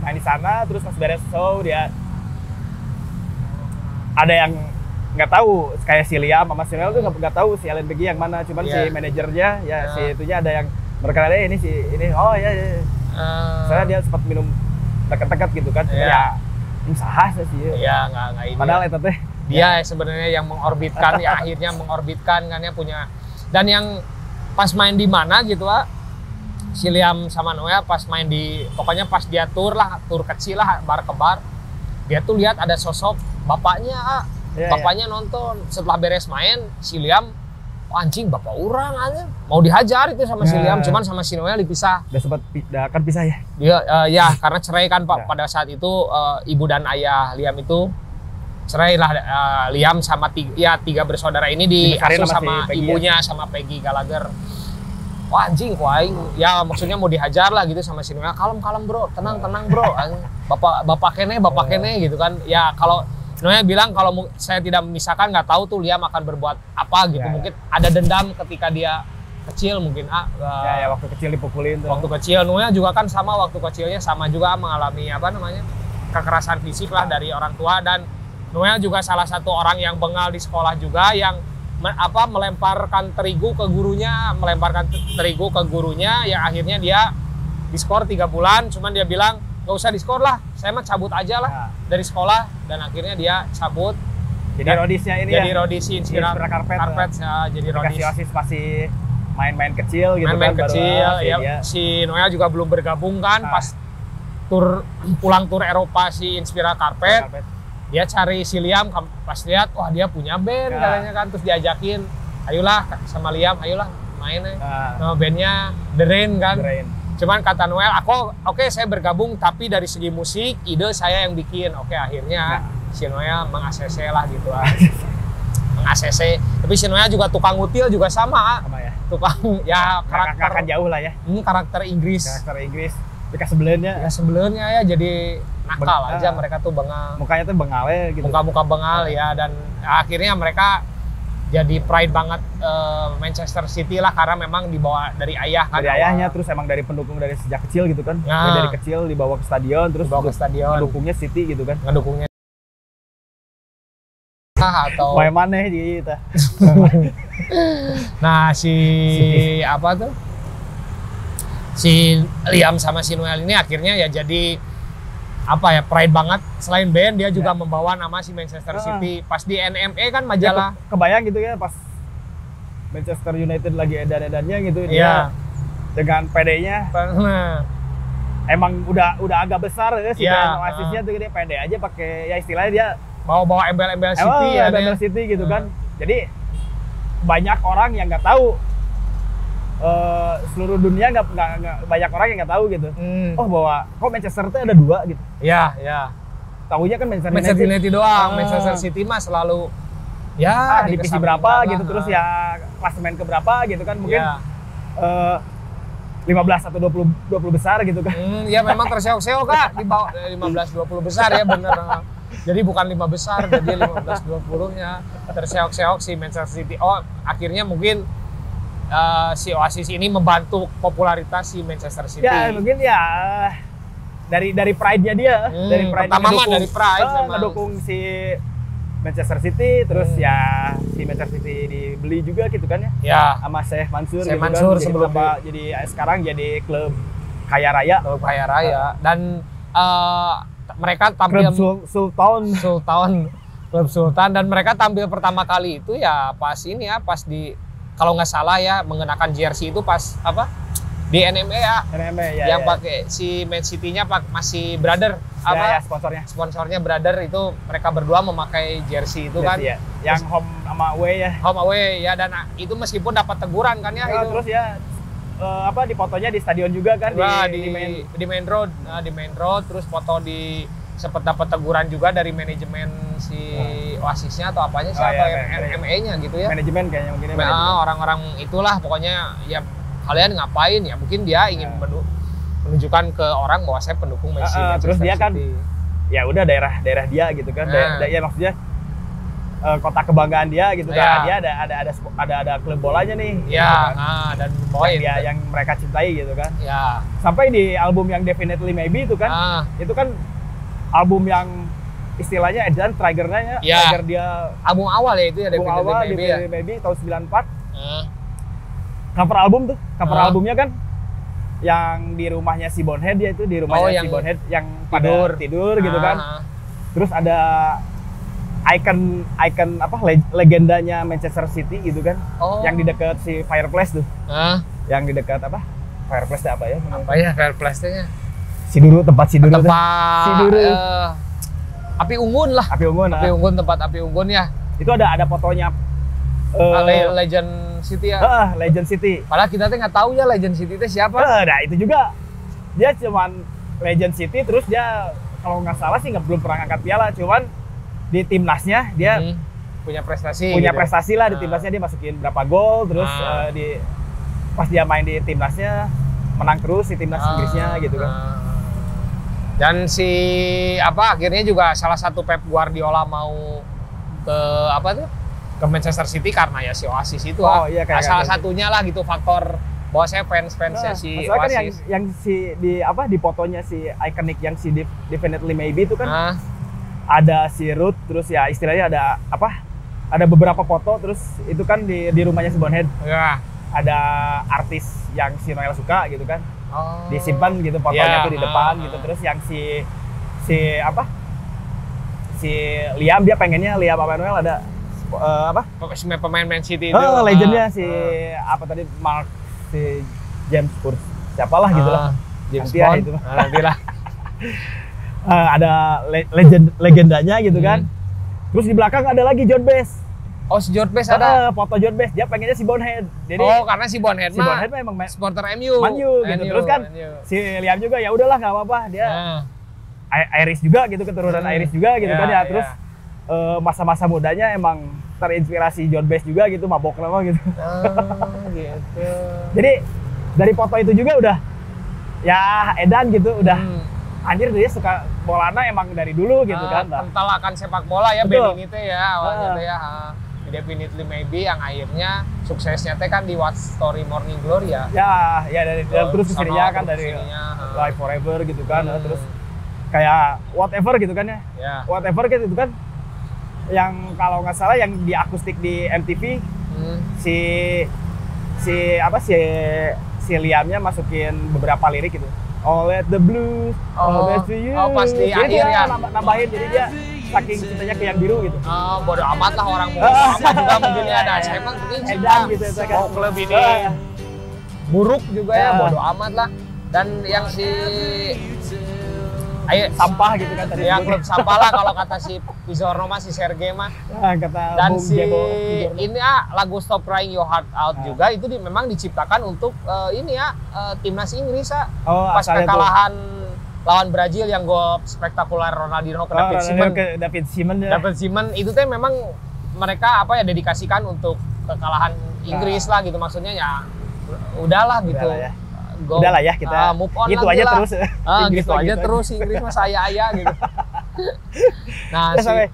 Speaker 2: Main di sana terus pas beres show dia ada yang nggak tahu, kayak si Liam sama si Noel tuh nggak tahu si Alan McGee yang mana, cuman si manajernya ya si itunya ada yang mereka ada ini oh ya. Soalnya dia sempat minum dekat-dekat gitu kan. Ya ini sahas sih.
Speaker 3: Iya, nggak ini.
Speaker 2: Padahal itu teh
Speaker 3: dia sebenarnya yang mengorbitkan ya akhirnya mengorbitkan kan ya punya. Dan yang pas main di mana gitu si Liam sama Noel pas main di pokoknya pas dia tur kecil lah bar ke bar, dia tuh lihat ada sosok bapaknya bapaknya nonton. Setelah beres main si Liam, anjing bapak orang aja mau dihajar itu sama si Liam, cuman sama si Noel dipisah.
Speaker 2: Akan pisah ya?
Speaker 3: Dia ya karena cerai kan Pak. Pada saat itu ibu dan ayah Liam itu cerai lah. Liam sama tiga bersaudara ini diasuh sama si ibunya sama Peggy Gallagher. Wah anjing, ya maksudnya mau dihajar lah gitu sama si Noel. Kalem bro, tenang bro. Bapak kene gitu kan. Ya kalau Noel bilang kalau saya tidak memisahkan, nggak tahu tuh Liam akan berbuat apa gitu. Mungkin ada dendam ketika dia kecil mungkin.
Speaker 2: Waktu kecil dipukulin tuh.
Speaker 3: Waktu kecil Noel juga kan sama, waktu kecilnya sama juga mengalami kekerasan fisik lah dari orang tua. Dan Noel juga salah satu orang yang bengal di sekolah juga, yang melemparkan terigu ke gurunya, yang akhirnya dia diskor 3 bulan. Cuman dia bilang nggak usah diskor lah, saya mah cabut aja lah dari sekolah. Dan akhirnya dia cabut.
Speaker 2: Jadi rodisnya ini
Speaker 3: jadi rodis Inspira Carpet jadi rodis.
Speaker 2: Oasis masih main-main kecil gitu.
Speaker 3: Main-main kecil ya. Si Noel juga belum bergabung kan pas pulang tur Eropa si Inspira Carpet. Dia cari si Liam, pas lihat wah dia punya band katanya kan, terus diajakin ayolah sama Liam, ayolah main nama bandnya The Rain kan. Cuman kata Noel, oke, saya bergabung tapi dari segi musik ide saya yang bikin. Oke, akhirnya si Noel meng-ACC lah gitu meng-ACC. Tapi si Noel juga tukang ngutil juga sama ya. Tukang ya karakter
Speaker 2: jauh lah ya.
Speaker 3: Karakter Inggris.
Speaker 2: Mereka sebelumnya
Speaker 3: ya jadi nakal aja mereka tuh bengal.
Speaker 2: Mukanya tuh bengal ya gitu.
Speaker 3: Muka bengal ya, dan akhirnya mereka jadi pride banget Manchester City lah karena memang dibawa dari ayah kan.
Speaker 2: Dari ayahnya, terus emang dari pendukung dari sejak kecil gitu kan. Dari kecil dibawa ke stadion, terus mendukungnya City gitu kan.
Speaker 3: Ngedukungnya atau
Speaker 2: main maneh gitu.
Speaker 3: Nah, si Liam sama si Noel ini akhirnya ya jadi apa ya, pride banget. Selain band dia juga membawa nama si Manchester City. Pas di NME kan majalah
Speaker 2: kebayang gitu ya pas Manchester United lagi edan-edannya gitu dia dengan PD-nya emang udah agak besar ya si brand Oasisnya tuh dia pede aja pakai ya istilahnya dia
Speaker 3: bawa embel-embel City ya.
Speaker 2: Embel City gitu kan. Jadi banyak orang yang nggak tahu, seluruh dunia nggak banyak orang yang nggak tahu gitu. Oh bahwa kok Manchester itu ada 2 gitu.
Speaker 3: Iya.
Speaker 2: Tahunya kan
Speaker 3: Manchester United doang. Manchester City mah selalu ya
Speaker 2: divisi berapa gitu, terus ya klasemen ke berapa gitu kan, mungkin 15 atau 20 besar gitu kan.
Speaker 3: Ya memang terseok-seok Kak di bawah 15-20 besar ya bener. Jadi bukan 5 besar, jadi 15-20-nya terseok-seok si Manchester City. Oh, akhirnya mungkin si Oasis ini membantu popularitas si Manchester City.
Speaker 2: Ya mungkin ya dari pride-nya dia, dari pride
Speaker 3: pertama mah dari pride memang
Speaker 2: ngedukung si Manchester City, terus ya si Manchester City dibeli juga gitu kan ya.
Speaker 3: Ya.
Speaker 2: Sama Sheikh Mansur
Speaker 3: Sheikh
Speaker 2: gitu
Speaker 3: Mansur
Speaker 2: kan.
Speaker 3: sebelum
Speaker 2: jadi sekarang jadi klub kaya raya.
Speaker 3: Klub kaya raya dan mereka tampil
Speaker 2: klub
Speaker 3: Klub Sultan dan mereka tampil pertama kali itu ya pas ini ya, pas di kalau nggak salah ya mengenakan jersey itu pas apa? Di NME ya.
Speaker 2: NME ya.
Speaker 3: Yang pakai si Man City-nya masih Brother apa?
Speaker 2: Ya,
Speaker 3: Sponsornya Brother itu mereka berdua memakai jersey itu kan.
Speaker 2: Ya. Yang home sama away ya.
Speaker 3: Home away ya, dan itu meskipun dapat teguran kan ya itu.
Speaker 2: Terus ya di fotonya di stadion juga kan
Speaker 3: di main road. Nah, di main road terus foto di sempat dapat teguran juga dari manajemen si Oasisnya atau apanya sih NME-nya gitu ya.
Speaker 2: Manajemen kayaknya mungkin.
Speaker 3: Nah, orang-orang itulah pokoknya ya kalian ngapain ya, mungkin dia ingin menunjukkan ke orang bahwa saya pendukung Manchester City.
Speaker 2: Terus dia kan ya udah daerah dia gitu kan. Ya maksudnya kota kebanggaan dia gitu kan. Dia ada klub bolanya nih.
Speaker 3: Ya,
Speaker 2: gitu kan.
Speaker 3: Dan poin
Speaker 2: yang mereka cintai gitu kan.
Speaker 3: Ya.
Speaker 2: Sampai di album yang Definitely Maybe itu kan. Itu kan album yang istilahnya edan trigger dia
Speaker 3: album awal ya itu ya,
Speaker 2: Definitely Maybe tahun 94. Cover albumnya kan yang di rumahnya si Bonehead, dia itu di rumahnya si Bonehead yang tidur gitu kan. Terus ada icon apa legendanya Manchester City gitu kan. Yang di dekat si fireplace tuh. Yang di dekat apa? Fireplace itu apa ya?
Speaker 3: Apa ya fireplace-nya?
Speaker 2: Tempat Siduru.
Speaker 3: Api unggun lah. Tempat api unggun ya.
Speaker 2: Itu ada fotonya
Speaker 3: Legend City ya.
Speaker 2: Legend City.
Speaker 3: Padahal kita tuh nggak tahu ya Legend City itu siapa.
Speaker 2: Nah itu juga dia cuman Legend City, terus dia kalau nggak salah sih belum pernah angkat piala, cuman di timnasnya dia
Speaker 3: punya prestasi.
Speaker 2: Prestasi lah di timnasnya, dia masukin berapa gol, terus pas dia main di timnasnya menang terus di timnas Inggrisnya gitu kan.
Speaker 3: Dan akhirnya juga salah satu Pep Guardiola mau ke Manchester City karena ya si Oasis itu. Salah satunya lah gitu faktor bahwa saya fansnya si Oasis.
Speaker 2: Kan yang di fotonya si ikonik yang si Definitely Maybe itu kan ada si Ruth, terus ya istilahnya ada beberapa foto, terus itu kan di rumahnya si Bonehead. Ada artis yang si Noel suka gitu kan. Disimpan gitu fotonya tuh di depan gitu. Terus yang si Liam, dia pengennya Liam apa Noel ada
Speaker 3: pemain Man City itu.
Speaker 2: Legendnya si James Spurs. Siapalah gitu lah.
Speaker 3: James Bond.
Speaker 2: Itu.
Speaker 3: Nantilah.
Speaker 2: Ada legendanya gitu kan. Terus di belakang ada lagi John Bass.
Speaker 3: Si John Bass ada.
Speaker 2: Foto John Bass, dia pengennya si Bonehead. Jadi
Speaker 3: karena si Bonehead
Speaker 2: memang
Speaker 3: supporter MU
Speaker 2: gitu. Terus kan si Liam juga ya udahlah nggak apa-apa, dia Irish juga gitu, keturunan Irish juga gitu kan ya. Terus masa-masa mudanya emang terinspirasi John Bass juga gitu, mabok nama gitu.
Speaker 3: Gitu.
Speaker 2: Jadi dari foto itu juga udah ya edan gitu, udah anjir dia suka bolana emang dari dulu gitu kan.
Speaker 3: Kental akan sepak bola ya band ini teh ya awalnya teh ya. Definitely Maybe yang akhirnya suksesnya teh kan di What Story Morning Glory ya. Ya dari terus kesininya kan dari Live Forever gitu kan. Terus kayak Whatever gitu kan ya. Whatever gitu kan. Yang kalau nggak salah yang di akustik di MTV si Liamnya masukin beberapa lirik gitu.
Speaker 2: All at the blues, all best to you.
Speaker 3: Oh, pas di
Speaker 2: Jadi
Speaker 3: akhir
Speaker 2: dia
Speaker 3: ya.
Speaker 2: nambahin, jadi dia saking cintanya ke yang biru gitu.
Speaker 3: Oh, bodo amat lah orang mau amat juga mungkin ya. Dan saya emang penting cinta.
Speaker 2: Edan gitu ya kan.
Speaker 3: Mau klub ini buruk juga ya, bodo amat lah. Dan yang si
Speaker 2: Sampah gitu kan tadi.
Speaker 3: ya klub sampah lah kalau kata si Pizorno mah, si Sergei mah.
Speaker 2: Nah, kata
Speaker 3: Dan
Speaker 2: Bung
Speaker 3: si
Speaker 2: Jebo,
Speaker 3: ini lagu Stop Crying Your Heart Out juga itu memang diciptakan untuk timnas Inggris
Speaker 2: Oh,
Speaker 3: pas
Speaker 2: asalnya tuh.
Speaker 3: kekalahan lawan Brazil yang gol spektakuler Ronaldinho ke David Seaman.
Speaker 2: Ke David Seaman ya.
Speaker 3: David Seaman itu teh memang mereka dedikasikan untuk kekalahan Inggris lah gitu, maksudnya ya udahlah gitu.
Speaker 2: Udahlah ya. Udahlah ya kita
Speaker 3: move on
Speaker 2: gitu
Speaker 3: lagi
Speaker 2: aja
Speaker 3: lah.
Speaker 2: terus. Inggris
Speaker 3: Gitu
Speaker 2: lah,
Speaker 3: aja
Speaker 2: gitu
Speaker 3: terus Inggris mah saya gitu. Nah,
Speaker 2: Ya, sampai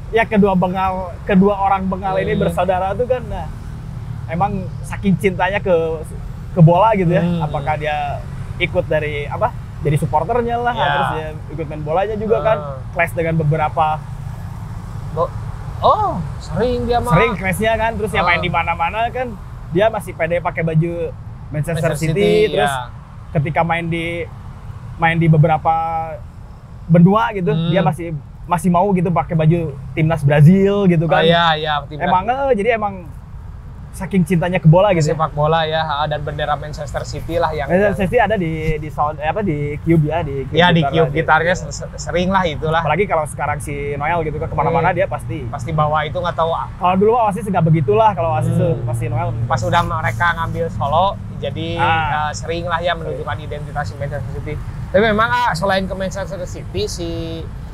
Speaker 2: ya kedua orang Bengal ini bersaudara tuh kan, nah, emang saking cintanya ke bola gitu ya. Apakah dia ikut dari jadi supporternya lah,
Speaker 3: Ya.
Speaker 2: terus dia ikut main bolanya juga kan, clash dengan beberapa,
Speaker 3: sering dia mah.
Speaker 2: sering clashnya kan, terus yang main di mana-mana kan dia masih pede pakai baju Manchester City, terus ketika main di beberapa benua gitu, dia masih mau gitu pakai baju timnas Brazil gitu kan.
Speaker 3: Iya, timnas.
Speaker 2: Jadi emang saking cintanya ke bola gitu.
Speaker 3: Sepak bola ya, dan bendera Manchester City lah yang
Speaker 2: Manchester City ada di cube ya, di cube.
Speaker 3: ya di
Speaker 2: gitar
Speaker 3: cube
Speaker 2: lah,
Speaker 3: gitarnya sering lah itulah.
Speaker 2: Apalagi kalau sekarang si Noel gitu kan kemana-mana dia pasti.
Speaker 3: Bawa itu nggak tahu.
Speaker 2: Kalau dulu Oasis nggak begitulah, kalau Oasis tuh pasti Noel.
Speaker 3: Pas udah mereka ngambil solo, jadi sering lah ya menunjukkan identitas Manchester City. Tapi memang selain ke Manchester City, si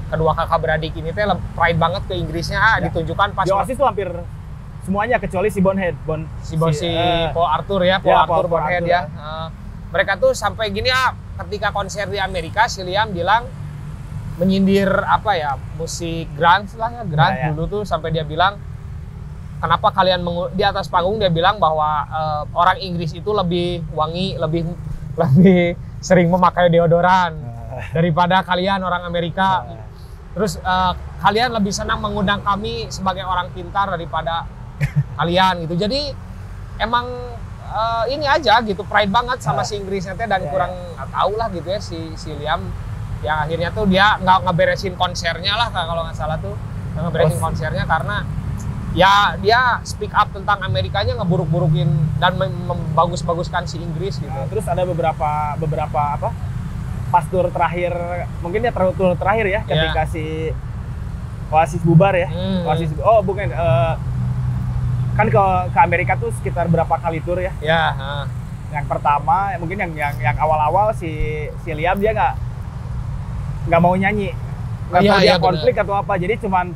Speaker 3: kedua kakak beradik ini teh pride banget ke Inggrisnya ditunjukkan pas
Speaker 2: di Oasis tuh hampir semuanya kecuali si Bonhead,
Speaker 3: Paul Arthur ya, Paul Bonhead
Speaker 2: Arthur.
Speaker 3: ya. Mereka tuh sampai gini ketika konser di Amerika, si Liam bilang menyindir musik grunge lah ya, grunge dulu tuh, sampai dia bilang kenapa kalian di atas panggung dia bilang bahwa orang Inggris itu lebih wangi, lebih sering memakai deodoran daripada kalian orang Amerika. Terus kalian lebih senang mengundang kami sebagai orang pintar daripada kalian gitu. Jadi emang ini aja gitu, pride banget sama si Inggrisnya teh, dan kurang tahu lah gitu ya si Liam yang akhirnya tuh dia nggak ngeberesin konsernya lah kalau nggak salah tuh, ngeberesin konsernya karena ya dia speak up tentang Amerikanya, ngeburuk-burukin dan membagus-baguskan si Inggris gitu.
Speaker 2: Terus ada beberapa pas tur terakhir, mungkin ya tur terakhir ya, ketika si Oasis bubar ya. Oasis bukan kan ke Amerika tuh sekitar berapa kali tur ya? Yang pertama mungkin yang awal-awal si Liam dia nggak mau nyanyi, nggak mau dia konflik bener. Atau apa, jadi cuman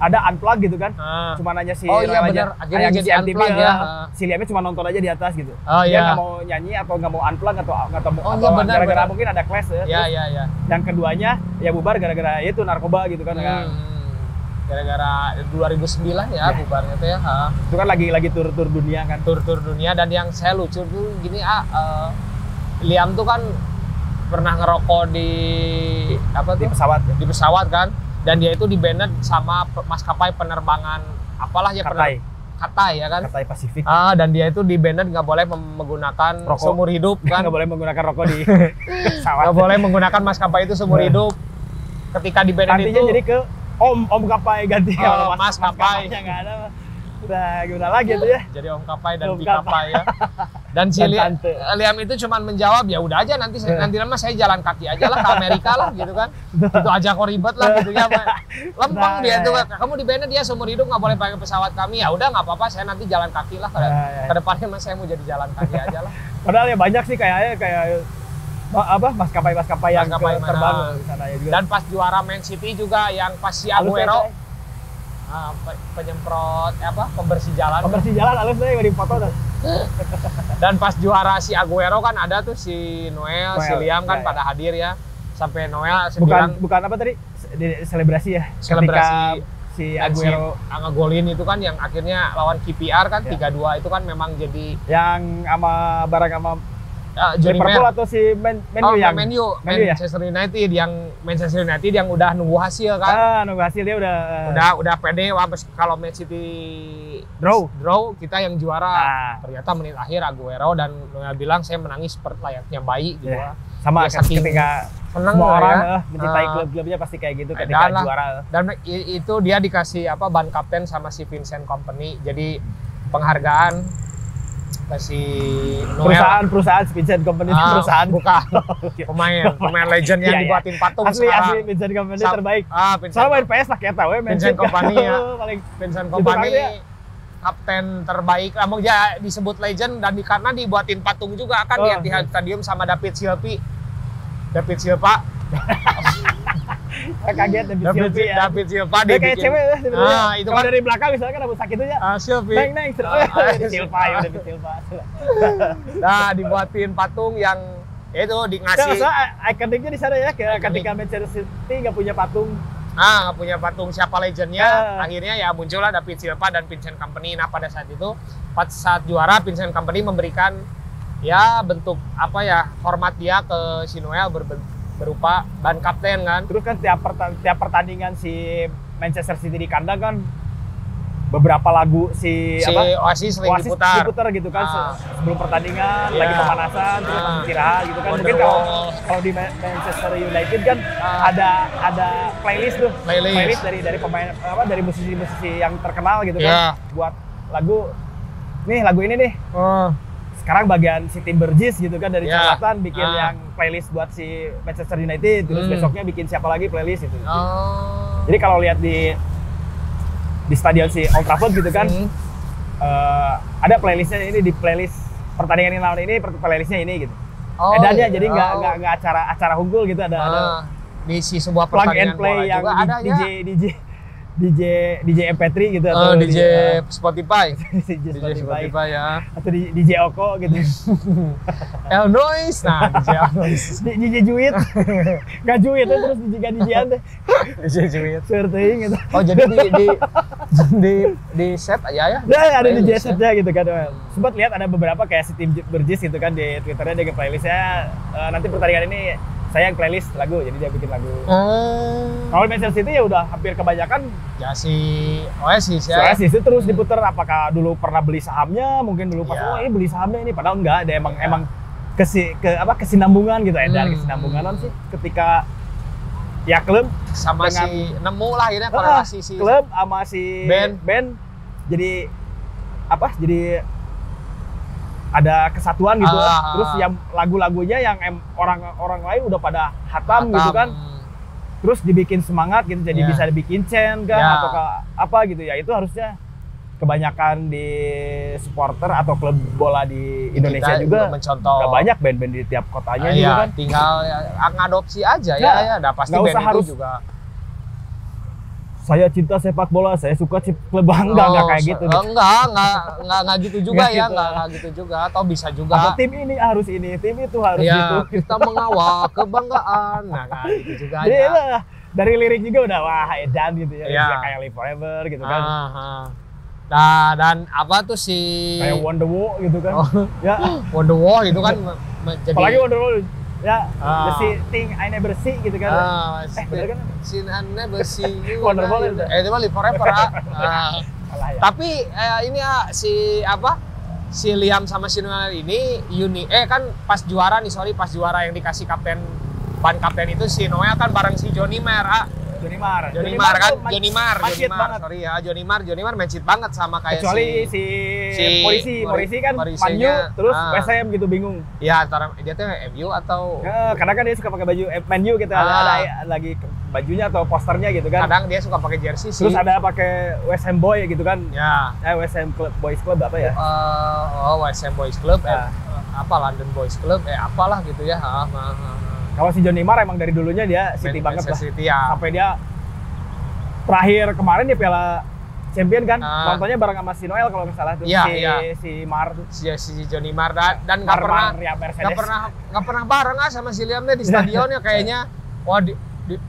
Speaker 2: ada unplug gitu kan, cuman nanya si
Speaker 3: Noel
Speaker 2: aja,
Speaker 3: akhirnya jadi
Speaker 2: si MTV
Speaker 3: unplug ya.
Speaker 2: Si Liamnya cuma nonton aja di atas gitu, dia nggak mau nyanyi atau nggak mau unplug atau gara-gara mungkin ada clash ya. Yang keduanya ya bubar gara-gara itu narkoba gitu kan.
Speaker 3: Gara-gara 2009 ya bubarnya tuh ya.
Speaker 2: Itu kan lagi tur dunia kan.
Speaker 3: Tur dunia, dan yang saya lucu tuh gini Liam tuh kan pernah ngerokok di
Speaker 2: pesawat ya?
Speaker 3: Di pesawat kan, dan dia itu di-banned sama maskapai penerbangan apalah ya, Cathay ya kan,
Speaker 2: Cathay Pacific.
Speaker 3: Dan dia itu di-banned, nggak boleh menggunakan
Speaker 2: rokok
Speaker 3: seumur hidup kan.
Speaker 2: Nggak boleh menggunakan rokok di pesawat.
Speaker 3: Nggak boleh menggunakan maskapai itu seumur hidup. Ketika di-banned itu
Speaker 2: jadi ke Om Kapai ganti, kalau
Speaker 3: Mas Kapai
Speaker 2: nggak ada, udah gimana lagi tuh ya?
Speaker 3: Jadi Om Kapai dan Bi Kapai ya. Dan si Liam itu cuma menjawab, ya udah aja nanti lama saya jalan kaki aja lah ke Amerika lah gitu kan. Itu aja kok ribet lah gitu ya. Lempeng dia tuh, kamu di banned dia seumur hidup nggak boleh pakai pesawat kami. Ya udah nggak apa-apa, saya nanti jalan kaki lah ke depannya, mas saya mau jadi jalan kaki aja lah.
Speaker 2: Padahal ya banyak sih kayak maskapai yang terbang di sana ya juga.
Speaker 3: Dan pas juara Man City juga yang pas si Aguero penyemprot pembersih jalan
Speaker 2: halus deh di foto tuh.
Speaker 3: Dan pas juara si Aguero kan ada tuh si Noel si Liam kan pada hadir ya, sampai Noel
Speaker 2: bukan apa tadi selebrasi ya,
Speaker 3: selebrasi
Speaker 2: si Aguero
Speaker 3: ngegolin itu kan yang akhirnya lawan KPR kan 3-2 itu kan memang jadi
Speaker 2: yang sama
Speaker 3: Johnny
Speaker 2: Liverpool
Speaker 3: Mer.
Speaker 2: atau si Man U yang ya?
Speaker 3: Manchester United yang udah nunggu hasil kan.
Speaker 2: Nunggu hasil dia
Speaker 3: Udah pede wah kalau Man City draw kita yang juara. Ternyata menit akhir Aguero dan Noel bilang saya menangis seperti layaknya bayi gitu.
Speaker 2: Sama ketika
Speaker 3: seneng
Speaker 2: semua orang
Speaker 3: ya.
Speaker 2: mencintai klub-klubnya pasti kayak gitu ketika juara.
Speaker 3: Dan itu dia dikasih ban kapten sama si Vincent Kompany. Jadi penghargaan kasih Noel.
Speaker 2: Perusahaan Vincent Kompany perusahaan
Speaker 3: bukan pemain legend yang dibuatin patung
Speaker 2: asli Vincent Kompany terbaik. Soalnya main PS pakai tahu ya
Speaker 3: Vincent Kompany ya. Vincent Kompany kapten terbaik. Namun dia disebut legend dan karena dibuatin patung juga kan di Etihad Stadium sama David Silva.
Speaker 2: Kaget
Speaker 3: David Silva
Speaker 2: dia kayak cewek ya sebenarnya.
Speaker 3: Itu kan
Speaker 2: dari belakang misalnya kan rambut sakit itu ya. Neng Silva ya David Silva.
Speaker 3: Nah, dibuatin patung yang itu ngasih
Speaker 2: ikoniknya di sana ya ketika Manchester City nggak punya patung.
Speaker 3: Nggak punya patung siapa legendnya, akhirnya ya muncullah David Silva dan Vincent Kompany. Nah pada saat itu, saat juara Vincent Kompany memberikan ya bentuk hormat dia ke si Noel berupa ban kapten kan.
Speaker 2: Terus kan tiap pertandingan si Manchester City di kandang kan beberapa lagu si
Speaker 3: Oasis diputar
Speaker 2: gitu kan sebelum pertandingan lagi pemanasan terus istirahat gitu kan. Mungkin kalau di Manchester United kan ada playlist dari pemain dari musisi-musisi yang terkenal gitu kan buat lagu ini nih. Sekarang bagian si Tim Burgess gitu kan dari Selatan bikin yang playlist buat si Manchester United terus besoknya bikin siapa lagi playlist itu. Jadi kalau lihat di stadion si Old Trafford gitu kan ada playlistnya ini di playlist pertandingan yang lawan ini playlistnya ini gitu. Edannya jadi nggak acara unggul gitu ada
Speaker 3: di sebuah
Speaker 2: plug
Speaker 3: pertandingan
Speaker 2: and play
Speaker 3: bola
Speaker 2: yang
Speaker 3: juga ada
Speaker 2: DJ MP3 gitu atau
Speaker 3: DJ Spotify
Speaker 2: ya atau DJ Oko gitu.
Speaker 3: El Noise
Speaker 2: DJ Juit nggak Juit terus DJ-an deh
Speaker 3: DJ Juit
Speaker 2: searting gitu.
Speaker 3: Jadi di set aja ya
Speaker 2: ada DJ setnya gitu kan. Sempat lihat ada beberapa kayak si Tim Burgess gitu kan di Twitternya dia playlistnya nanti pertandingan ini saya yang playlist lagu, jadi dia bikin lagu. Kalau Manchester City ya udah hampir kebanyakan
Speaker 3: ya si Oasis
Speaker 2: ya. Oasis itu terus diputer. Apakah dulu pernah beli sahamnya? Mungkin dulu pas ini beli sahamnya ini, padahal enggak. Ada emang kesinambungan gitu ya. Dari kesinambungan sih ketika ya klub
Speaker 3: sama dengan, si nemu lah akhirnya korelasi si
Speaker 2: klub sama si band jadi jadi ada kesatuan gitu. Terus yang lagu-lagunya yang orang lain udah pada hatam gitu kan. Terus dibikin semangat gitu, jadi bisa dibikin chant kan atau apa gitu ya. Itu harusnya kebanyakan di supporter atau klub bola di Indonesia juga mencontoh. Gak banyak band-band di tiap kotanya gitu kan.
Speaker 3: Tinggal ngadopsi aja ya. Udah pasti band itu juga.
Speaker 2: Saya cinta sepak bola, saya suka klub enggak kayak gitu.
Speaker 3: Enggak gitu juga ya, enggak gitu juga. Atau bisa juga.
Speaker 2: Atau tim ini harus ini, tim itu harus gitu.
Speaker 3: Kita mengawal kebanggaan. Nah, gitu juga.
Speaker 2: Jadi dari lirik juga udah edan gitu ya. Kayak Live Forever gitu kan.
Speaker 3: Nah, dan apa tuh si
Speaker 2: kayak Wonderwall gitu kan. Ya,
Speaker 3: Wonderwall itu kan jadi
Speaker 2: apalagi Wonderwall ya, the thing I never see gitu kan.
Speaker 3: Bener kan? Sin I never see you.
Speaker 2: Wonderwall itu.
Speaker 3: Itu mah Live Forever. Tapi ini si Liam sama si Noel ini kan pas juara yang dikasih ban kapten itu si Noel kan bareng si Johnny Marr. Johnny Marr matchit banget sama kayak
Speaker 2: kecuali si Morrissey kan ManU terus West Ham gitu bingung.
Speaker 3: Ya antara dia tuh MU atau
Speaker 2: kadang kan dia suka pakai baju ManU gitu ada lagi bajunya atau posternya gitu kan.
Speaker 3: Kadang dia suka pakai jersey sih.
Speaker 2: Terus ada pakai West Ham Boy gitu kan.
Speaker 3: Ya.
Speaker 2: West Ham Boys Club apa ya?
Speaker 3: West Ham Boys Club London Boys Club apalah gitu ya.
Speaker 2: Kalau si Johnny Marr emang dari dulunya dia City banget lah.
Speaker 3: City, ya.
Speaker 2: Sampai dia terakhir kemarin dia Piala Champion kan, nontonnya bareng sama si Noel kalau nggak salah tuh. Si Marr tuh.
Speaker 3: Si Johnny Marr dan nggak pernah bareng sama si Liamnya di stadionnya kayaknya. Wah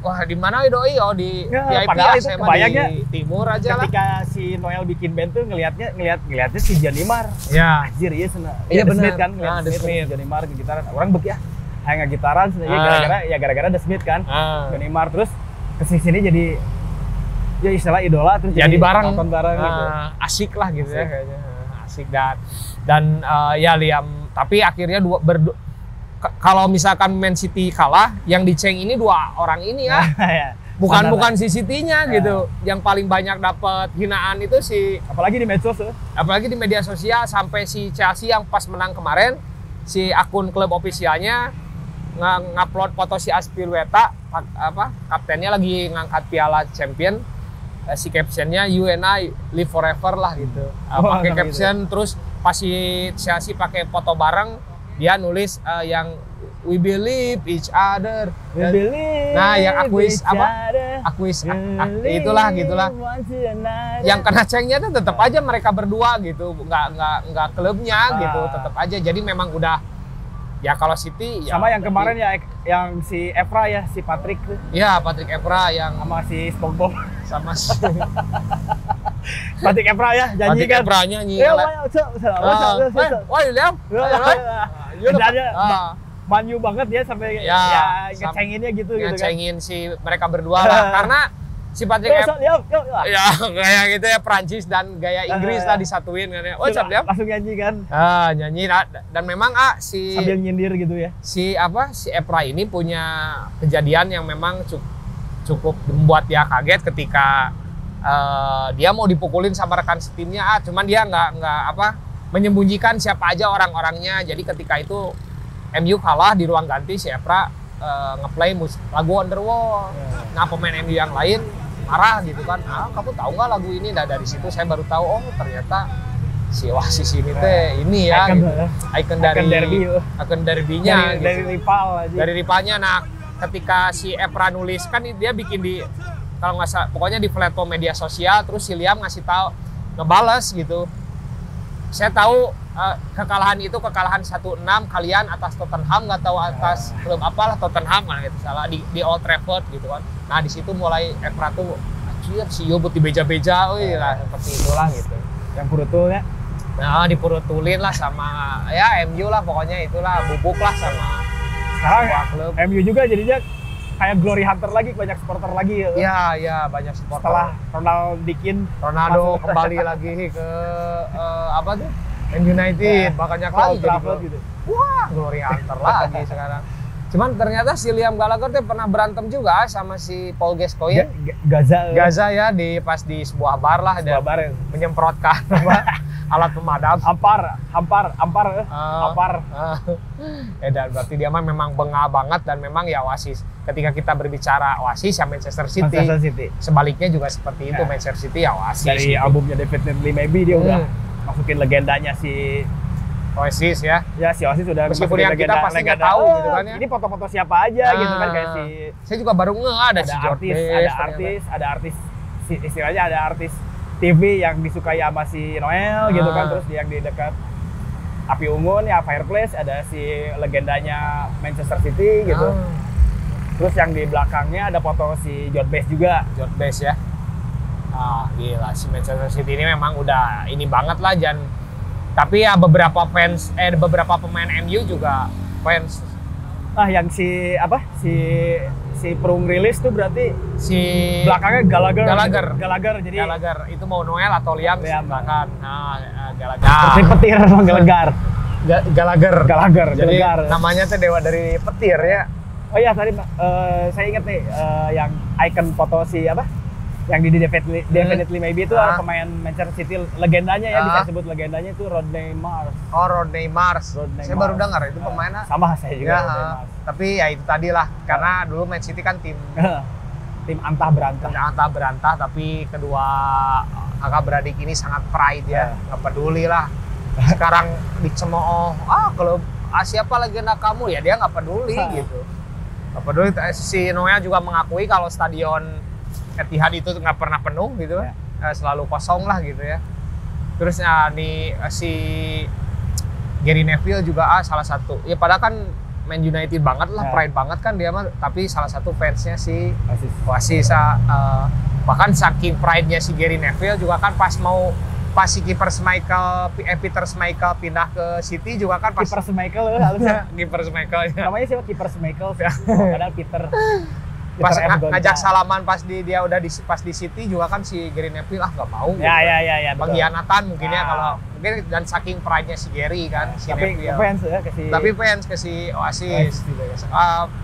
Speaker 3: Wah, di mana doi? Oh, di
Speaker 2: Ya,
Speaker 3: VIP
Speaker 2: padahal
Speaker 3: ya,
Speaker 2: itu
Speaker 3: saya mah
Speaker 2: kebayangnya
Speaker 3: di timur aja lah.
Speaker 2: Ketika si Noel bikin band tuh ngelihatnya si Janimar.
Speaker 3: Ya.
Speaker 2: Anjir iya sana.
Speaker 3: Iya,
Speaker 2: The
Speaker 3: bener.
Speaker 2: Smith kan,
Speaker 3: Ah, The Smith.
Speaker 2: Janimar ke gitaran. Orang bek ya. Kayak gitaran gara-gara The Smith kan. Janimar terus ke sini jadi ya istilah idola terus
Speaker 3: Jadi bareng.
Speaker 2: nonton bareng gitu.
Speaker 3: Asik lah gitu ya
Speaker 2: Asik.
Speaker 3: kayaknya. Asik dan ya Liam, tapi akhirnya kalau misalkan Man City kalah, yang diceng ini 2 orang ini ya.
Speaker 2: Ya.
Speaker 3: Bukan si City-nya gitu. Yang paling banyak dapat hinaan itu
Speaker 2: Apalagi di medsos tuh.
Speaker 3: apalagi di media sosial, sampai si Chelsea yang pas menang kemarin, si akun klub ofisialnya ngupload foto si Azpilicueta, kaptennya lagi ngangkat piala champion, si captionnya "You and I live forever" lah gitu. Pakai caption gitu. Terus pas si Chelsea pakai foto bareng, dia nulis yang "We believe each other". Nah, yang itulah gitulah. Yang kena cengnya tuh tetap aja mereka berdua gitu, nggak klubnya gitu, tetap aja. Jadi memang udah ya kalau City ya
Speaker 2: sama yang kemarin ya yang si Evra ya, si Patrick tuh.
Speaker 3: Ya, Patrick Evra yang
Speaker 2: Sama si SpongeBob.
Speaker 3: sama si
Speaker 2: Patrick Evra ya janji
Speaker 3: Patrick
Speaker 2: kan.
Speaker 3: Evra nyanyi. Wah, Liam.
Speaker 2: Manyu banget dia sampai
Speaker 3: Ya,
Speaker 2: ngecenginnya gitu kan.
Speaker 3: Ngecengin si mereka berdua lah, karena si Patrick Evra ya kayak gitu ya, Prancis dan gaya Inggris lah disatuin kan ya. Oh, siap Liam.
Speaker 2: Langsung nyanyi kan.
Speaker 3: Nyanyi dan memang
Speaker 2: Sambil nyindir gitu ya.
Speaker 3: si Evra ini punya kejadian yang memang cukup membuat dia kaget ketika dia mau dipukulin sama rekan setimnya, cuman dia nggak menyembunyikan siapa aja orang-orangnya. Jadi ketika itu MU kalah di ruang ganti, si Evra ngeplay lagu Wonderwall. Nah, pemain MU yang lain marah gitu kan, kamu tahu nggak lagu ini? Nah, dari situ saya baru tahu, oh ternyata si Oasis ini teh ini ya icon derbynya gitu. Dari rivalnya. Nah, ketika si Evra nulis kan dia bikin di, kalau nggak salah pokoknya di platform media sosial, terus si Liam ngasih tahu, ngebales gitu. Saya tahu kekalahan 1-6 kalian atas Tottenham, nggak tahu atas klub apalah, Tottenham kan gitu, salah di Old Trafford gitu kan. Nah, di situ mulai Evra tuh anjir si Yobut dibeja-beja, lah seperti itulah gitu.
Speaker 2: Yang purutulnya.
Speaker 3: Nah, dipurutulin lah sama ya MU lah, pokoknya itulah bubuk lah sama
Speaker 2: Sekarang
Speaker 3: klub.
Speaker 2: MU juga jadinya kayak glory hunter lagi, banyak supporter lagi.
Speaker 3: Iya, banyak supporter.
Speaker 2: Setelah
Speaker 3: Ronaldo kembali lagi ke apa tuh? Man United, makanya kalau
Speaker 2: gitu.
Speaker 3: Wah, glory hunter lagi sekarang. Cuman ternyata si Liam Gallagher tuh pernah berantem juga sama si Paul Gascoigne. Gaza ya, pas di sebuah bar lah, dan menyemprotkan alat pemadam. Hampar. Dan berarti dia mah memang bengah banget, dan memang ya Oasis. Ketika kita berbicara Oasis ya Manchester City. Sebaliknya juga seperti itu, Manchester City ya Oasis.
Speaker 2: Dari albumnya Definitely Maybe dia udah masukin legendanya si
Speaker 3: Oasis ya.
Speaker 2: Ya, si Oasis udah
Speaker 3: meskipun yang kita pasti nggak tahu gitu kan ya.
Speaker 2: Ini foto-foto siapa aja gitu kan, kayak si.
Speaker 3: Saya juga baru ada si
Speaker 2: ada artis istilahnya ada artis TV yang disukai sama si Noel gitu kan, terus yang di dekat Api Unggun ya Fireplace ada si legendanya Manchester City gitu. Terus yang di belakangnya ada foto si John Bass juga.
Speaker 3: John Bass ya. Gila, si Manchester City ini memang udah ini banget lah, tapi ya beberapa pemain MU juga fans.
Speaker 2: Yang si Prung rilis tuh berarti
Speaker 3: si
Speaker 2: belakangnya Gallagher. Jadi
Speaker 3: Gallagher itu mau Noel atau Liam silakan. Gallagher.
Speaker 2: Seperti petir sama Gallagher.
Speaker 3: Jadi namanya tuh dewa dari petir ya.
Speaker 2: Oh iya, tadi saya ingat nih yang icon foto si yang di Definitely Maybe itu pemain Manchester City legendanya ya, bisa disebut legendanya itu Rodney Mars.
Speaker 3: Oh, Rodney Mars. Saya baru dengar itu pemainnya.
Speaker 2: Sama saya juga.
Speaker 3: Ya, tapi ya itu tadi lah, karena dulu Man City kan tim
Speaker 2: antah berantah, tapi
Speaker 3: kedua kakak beradik ini sangat pride ya, nggak peduli lah. Sekarang dicemooh, kalau siapa legenda kamu, ya dia nggak peduli gitu. Nggak peduli. Si Noel juga mengakui kalau stadion Etihad itu nggak pernah penuh gitu, selalu kosong lah gitu ya. Terus si Gary Neville juga salah satu. Ya padahal kan Man United banget lah,
Speaker 2: Ya.
Speaker 3: pride banget kan dia mah. Tapi salah satu fansnya si
Speaker 2: Oasis.
Speaker 3: Oasis. Bahkan saking pride-nya si Gary Neville juga kan pas si Peter Schmeichel pindah ke City juga kan pas
Speaker 2: Kiper Schmeichel halusnya.
Speaker 3: Kiper Schmeichel ya.
Speaker 2: Namanya siapa? Kiper Schmeichel. Padahal Peter.
Speaker 3: Pas
Speaker 2: Peter F.
Speaker 3: ngajak
Speaker 2: Gonta.
Speaker 3: salaman pas dia udah pas di City juga kan si Gary Neville nggak mau gitu.
Speaker 2: Ya, betul.
Speaker 3: Pengkhianatan mungkin ya
Speaker 2: Nah.
Speaker 3: kalau mungkin, dan saking pride-nya si Gary kan si
Speaker 2: Tapi
Speaker 3: Neville.
Speaker 2: fans ya ke si
Speaker 3: Tapi fans ke si Oasis gitu ya.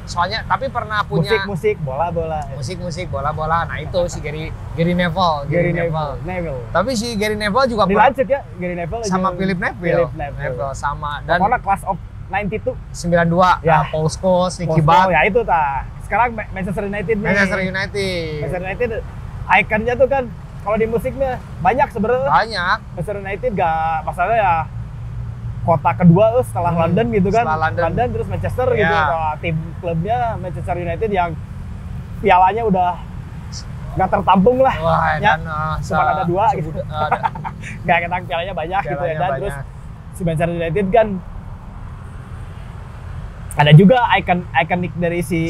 Speaker 3: Soalnya tapi pernah punya
Speaker 2: musik, bola-bola.
Speaker 3: musik bola-bola. Nah itu si Gary Neville.
Speaker 2: Gary Neville.
Speaker 3: Tapi si Gary Neville juga
Speaker 2: Dilanjut ya, Gary Neville
Speaker 3: sama
Speaker 2: juga.
Speaker 3: Philip Neville.
Speaker 2: Philip Neville.
Speaker 3: Sama dan
Speaker 2: Pokoknya class of 92.
Speaker 3: 92
Speaker 2: Ya.
Speaker 3: Paul Scholes, Nicky
Speaker 2: Bosco,
Speaker 3: Butt,
Speaker 2: ya itu Sekarang Manchester United nih.
Speaker 3: Manchester United.
Speaker 2: Manchester United ikonnya tuh kan kalau di musiknya banyak sebenarnya.
Speaker 3: Banyak.
Speaker 2: Manchester United gak masalahnya ya kota kedua setelah London gitu kan.
Speaker 3: Setelah London.
Speaker 2: Terus Manchester gitu.
Speaker 3: Ya.
Speaker 2: Kalau tim klubnya Manchester United yang pialanya udah nggak tertampung lah.
Speaker 3: Wah,
Speaker 2: Ya,
Speaker 3: dan
Speaker 2: cuma ada 2 gitu. Gak ketang pialanya banyak gitu ya.
Speaker 3: Pialanya
Speaker 2: Dan
Speaker 3: banyak.
Speaker 2: terus si Manchester United kan ada juga ikonik dari si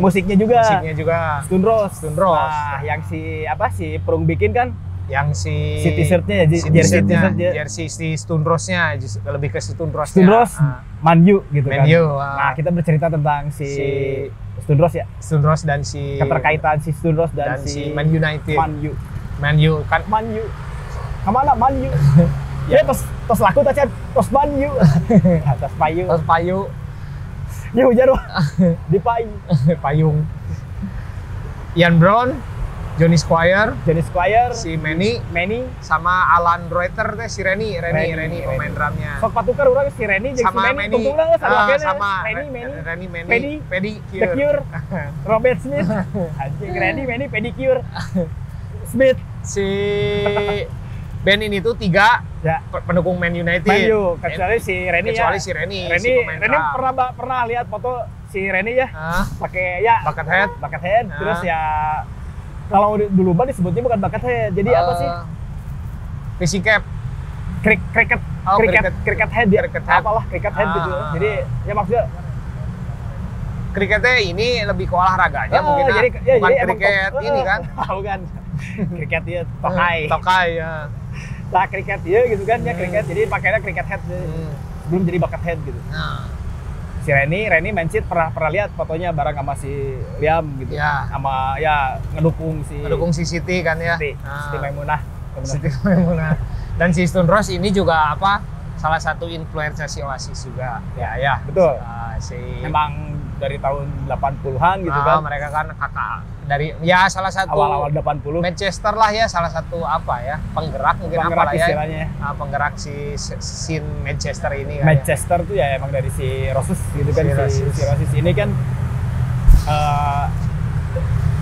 Speaker 2: musiknya juga.
Speaker 3: Musiknya juga.
Speaker 2: Stone Rose.
Speaker 3: Stone Rose.
Speaker 2: Nah, yang si Perung bikin kan
Speaker 3: Yang si
Speaker 2: t-shirtnya ya,
Speaker 3: si
Speaker 2: jersey
Speaker 3: t-shirtnya,
Speaker 2: t-shirt ya.
Speaker 3: jersey si Stone Rose-nya lebih ke Stone Rose-nya.
Speaker 2: Stone Rose, Man U gitu
Speaker 3: Man
Speaker 2: kan.
Speaker 3: U,
Speaker 2: Nah, kita bercerita tentang si Stone Rose ya.
Speaker 3: Stone Rose dan si
Speaker 2: Keterkaitan si Stone Rose dan
Speaker 3: si Man United.
Speaker 2: Man U.
Speaker 3: Kan
Speaker 2: Man U. Kemana Man U? Ya tos laku tadi tos Man U. Tos payu.
Speaker 3: terus payu
Speaker 2: Ya hujan wah. Di payu.
Speaker 3: payung. Ian Brown, Johnny Squire, si Manny sama Alan Reuter teh si Rennie pemain drumnya.
Speaker 2: Sok patukar urang si Rennie jeung si
Speaker 3: Sama
Speaker 2: Manny
Speaker 3: Manny.
Speaker 2: tungtungna
Speaker 3: Sama
Speaker 2: Rennie
Speaker 3: Manny,
Speaker 2: The Cure, Robert Smith, anjing Rennie, Manny, Pedicure, Smith,
Speaker 3: Si band ini tuh 3
Speaker 2: ya,
Speaker 3: pendukung Man United.
Speaker 2: Man U, kecuali si Rennie ya.
Speaker 3: Kecuali si Rennie, si pemain
Speaker 2: Rennie
Speaker 3: drum.
Speaker 2: pernah lihat foto si Rennie ya, pakai ya
Speaker 3: Bucket head.
Speaker 2: terus ya kalau dulu mah disebutnya bukan bucket head, jadi apa sih?
Speaker 3: Fishing cap.
Speaker 2: Cricket head ya,
Speaker 3: Cricket head.
Speaker 2: apalah cricket head gitu. Jadi ya maksudnya
Speaker 3: Kriketnya ini lebih ke olahraganya mungkin bukan
Speaker 2: emang
Speaker 3: kriket ini kan.
Speaker 2: Bukan. Kriket ya, tokai.
Speaker 3: Tokai ya.
Speaker 2: Nah, kriket ya gitu kan ya kriket. Jadi pakainya cricket head belum jadi bucket head gitu.
Speaker 3: Nah,
Speaker 2: Si Rennie Mancit pernah lihat fotonya bareng sama si Liam gitu.
Speaker 3: Ya.
Speaker 2: Sama ya ngedukung
Speaker 3: si Siti kan ya.
Speaker 2: Siti Maimunah.
Speaker 3: Siti Maimunah. Dan si Stone Rose ini juga salah satu influencer si Oasis juga. Ya.
Speaker 2: Betul.
Speaker 3: Si
Speaker 2: Emang dari tahun 80-an gitu kan.
Speaker 3: Mereka kan kakak dari salah satu
Speaker 2: Awal-awal 80.
Speaker 3: Manchester lah ya, salah satu penggerak mungkin
Speaker 2: Penggerak
Speaker 3: apalah ya.
Speaker 2: istilahnya.
Speaker 3: Penggerak si scene Manchester ini kan.
Speaker 2: Manchester tuh ya emang dari si Roses gitu kan. Si Roses ini kan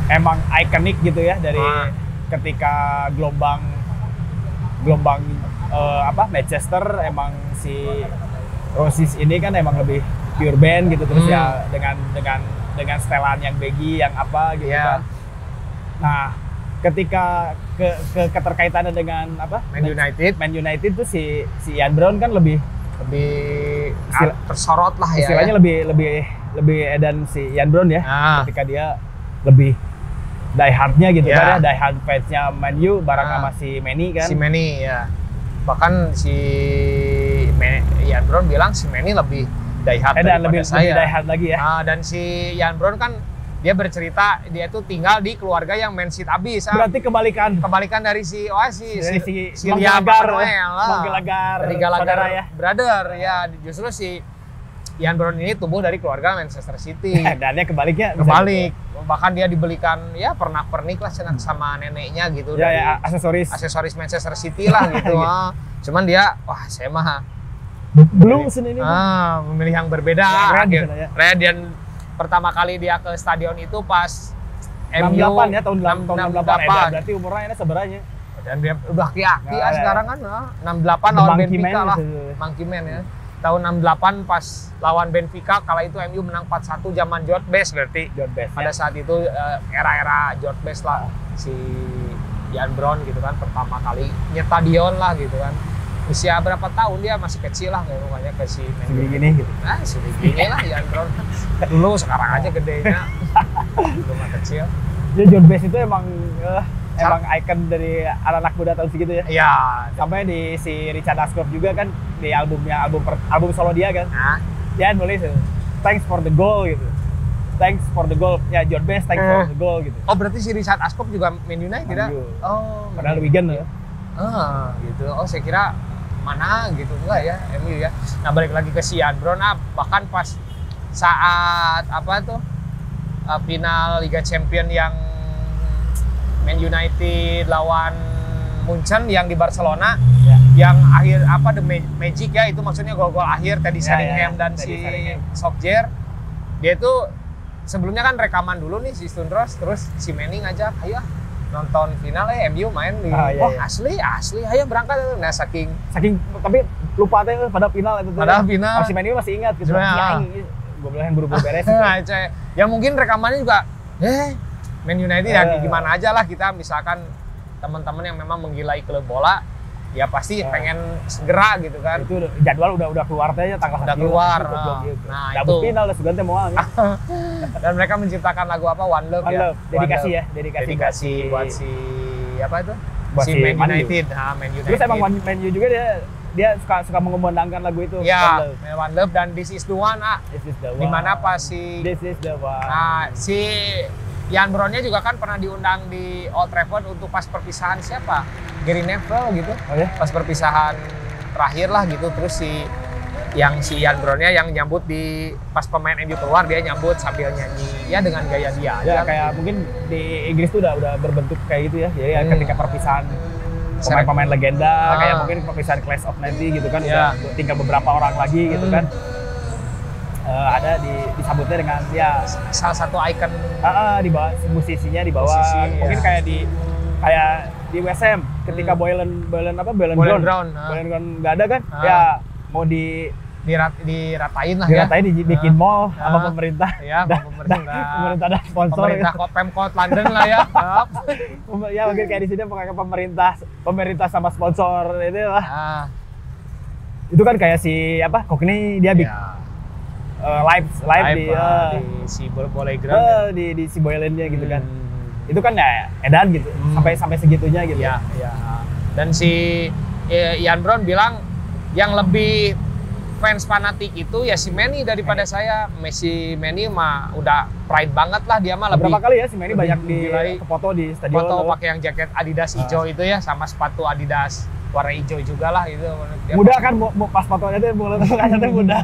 Speaker 2: emang ikonik gitu ya dari ketika gelombang Manchester, emang si Roses ini kan emang lebih pure band gitu, terus ya dengan setelan yang baggy yang apa gitu kan. Nah, ketika keterkaitannya dengan Man United tuh si Ian Brown kan lebih
Speaker 3: tersorot lah ya.
Speaker 2: Istilahnya lebih edan si Ian Brown ya. Ketika dia lebih die hardnya gitu kan ya, die hard fansnya Man U bareng sama si Manny kan.
Speaker 3: Si Manny ya. Bahkan si Ian Brown bilang si Manny lebih die hard
Speaker 2: lebih
Speaker 3: saya.
Speaker 2: Lebih die hard lagi ya.
Speaker 3: Dan si Ian Brown kan dia bercerita dia tuh tinggal di keluarga yang Man City abis.
Speaker 2: Berarti kebalikan
Speaker 3: dari si Oasis, si
Speaker 2: Liam
Speaker 3: Manuel
Speaker 2: dari
Speaker 3: Gallagher
Speaker 2: ya.
Speaker 3: Brother ya. Justru si Ian Brown ini tumbuh dari keluarga Manchester City.
Speaker 2: Dan dia kebalik.
Speaker 3: Bahkan dia dibelikan ya pernak-pernik lah sama neneknya gitu dari aksesoris Manchester City lah gitu. Cuman dia saya mah
Speaker 2: belum sini ini.
Speaker 3: Memilih yang berbeda. Red dan pertama kali dia ke stadion itu pas
Speaker 2: 68 ya, tahun 68.
Speaker 3: 68.
Speaker 2: Berarti umurnya ini sebenarnya.
Speaker 3: Dan dia udah aki-aki sekarang kan 68 lawan Benfica lah. Monkey Man ya. Tahun 68 pas lawan Benfica, kala itu MU menang 4-1 zaman George Best berarti. Pada saat itu era-era George Best lah si Ian Brown gitu kan pertama kali nyetadion lah gitu kan. Usia berapa tahun dia masih kecil lah ngomongnya ke si
Speaker 2: Segini gitu.
Speaker 3: Nah, sudah gini lah Ian Brown. Dulu sekarang aja gedenya. Dulu mah kecil.
Speaker 2: Jadi John Bass itu emang icon dari anak-anak muda tahun segitu ya.
Speaker 3: Iya.
Speaker 2: Sampai di si Richard Ashcroft juga kan di album solo dia kan.
Speaker 3: Nah,
Speaker 2: Dia nulis thanks for the goal gitu. Thanks for the goal. Ya John Bass thanks for the goal gitu.
Speaker 3: oh berarti si Richard Ashcroft juga Man United tidak? Oh,
Speaker 2: Padahal Wigan ya.
Speaker 3: Gitu. Oh, saya kira mana gitu enggak ya MU ya. Nah, balik lagi ke si Ian Brown, bahkan pas saat apa tuh final Liga Champion yang Man United lawan Munchen yang di Barcelona, yang akhir apa the magic ya, itu maksudnya gol-gol akhir Teddy Sheringham dan si Solskjaer. Dia itu sebelumnya kan rekaman dulu nih si Stundros, terus si Manny ngajak, ayo nonton final MU main di asli ayo berangkat. Nah saking
Speaker 2: tapi lupa teh pada final itu tuh.
Speaker 3: Pada final
Speaker 2: si Manny masih ingat gitu. Gue bilang buru-buru beres.
Speaker 3: Ya mungkin rekamannya juga Man United ya gimana aja lah, kita misalkan teman-teman yang memang menggilai klub bola ya pasti pengen segera gitu kan. Itu
Speaker 2: jadwal udah keluar teh tanggal
Speaker 3: udah keluar.
Speaker 2: Nah, itu final udah sudah mau.
Speaker 3: Dan mereka menciptakan lagu apa? One Love ya.
Speaker 2: Dedikasi ya,
Speaker 3: dedikasi buat si apa itu?
Speaker 2: Buat
Speaker 3: si Man United. Man United.
Speaker 2: Terus emang Man U juga dia suka mengumandangkan lagu itu.
Speaker 3: Ya, One Love dan This Is The One.
Speaker 2: This is the one.
Speaker 3: Dimana pas si
Speaker 2: This is the one.
Speaker 3: Nah, si Ian Brown-nya juga kan pernah diundang di Old Trafford untuk pas perpisahan siapa? Gary Neville gitu.
Speaker 2: Oh ya?
Speaker 3: Pas perpisahan terakhir lah gitu. Terus si Ian Brown-nya yang nyambut di pas pemain MU keluar, dia nyambut sambil nyanyi ya dengan gaya dia
Speaker 2: ya, kayak mungkin di Inggris tuh udah berbentuk kayak gitu ya. Jadi ketika perpisahan pemain-pemain legenda, kayak mungkin perpisahan Class of 90 gitu kan, udah tinggal beberapa orang lagi gitu kan. Ada disambutnya dengan ya
Speaker 3: salah satu ikon
Speaker 2: di bawah musisinya di bawah mungkin kayak di WSM ketika Boylan Brown nggak ada kan ya mau
Speaker 3: diratain lah
Speaker 2: diratain dibikin mall sama pemerintah pemerintah dan sponsor
Speaker 3: pemerintah Pemkot London lah ya.
Speaker 2: Ya mungkin kayak di sini pakai pemerintah sama sponsor itu lah. Itu kan kayak si Cockney dia live di
Speaker 3: si Boylan
Speaker 2: di si Boylan-nya gitu kan. Itu kan ya edan gitu sampai segitunya gitu.
Speaker 3: Ya. Dan si Ian Brown bilang yang lebih fans fanatik itu ya si Manny daripada saya. Manny mah udah pride banget lah, dia mah lebih.
Speaker 2: Berapa kali ya si Manny banyak foto di stadion.
Speaker 3: Foto pakai yang jaket Adidas hijau itu ya, sama sepatu Adidas warna hijau juga lah itu.
Speaker 2: Mudah kan pas fotonya tuh mulutnya tuh mudah.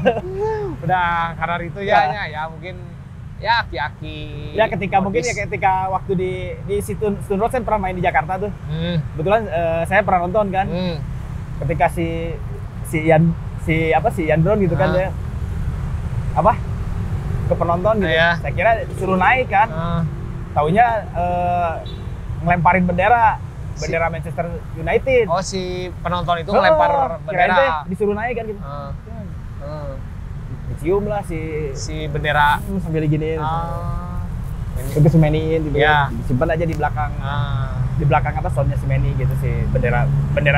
Speaker 3: Udah karena itu ya mungkin ya aki-aki.
Speaker 2: Ya ketika mungkin ketika waktu di Stundros kan pernah main di Jakarta tuh. Kebetulan saya pernah nonton kan. Ketika si Ian Brown gitu kan dia ke penonton gitu. Saya kira disuruh naik kan. Taunya ngelemparin bendera Manchester United.
Speaker 3: Oh, si penonton itu ngelempar bendera.
Speaker 2: Disuruh naik kan gitu. Dicium lah si bendera sambil diginiin. Terus si Manny gitu. Disimpan aja di belakang. Di belakang soundnya si Manny gitu, si bendera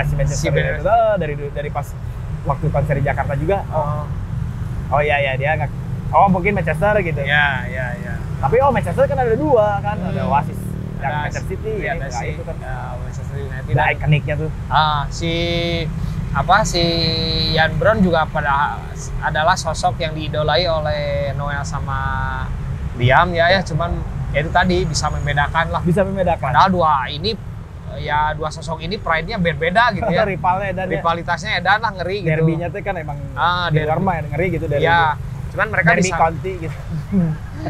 Speaker 2: si Manchester United itu dari pas waktu konser di Jakarta juga. Oh iya dia nggak. Oh mungkin Manchester gitu.
Speaker 3: Ya.
Speaker 2: Tapi Manchester kan ada dua kan, ada Oasis yang Manchester City
Speaker 3: itu kan Manchester United.
Speaker 2: Ada ikoniknya tuh.
Speaker 3: Si Ian Brown juga adalah sosok yang diidolai oleh Noel sama Liam ya, cuman ya itu tadi bisa membedakan. Padahal dua sosok ini pride-nya beda gitu ya. Rivalitasnya edan lah, ngeri gitu.
Speaker 2: Derby-nya tuh kan emang di luar mah ngeri gitu derby.
Speaker 3: Ya, cuman mereka
Speaker 2: derby
Speaker 3: bisa
Speaker 2: Conti gitu.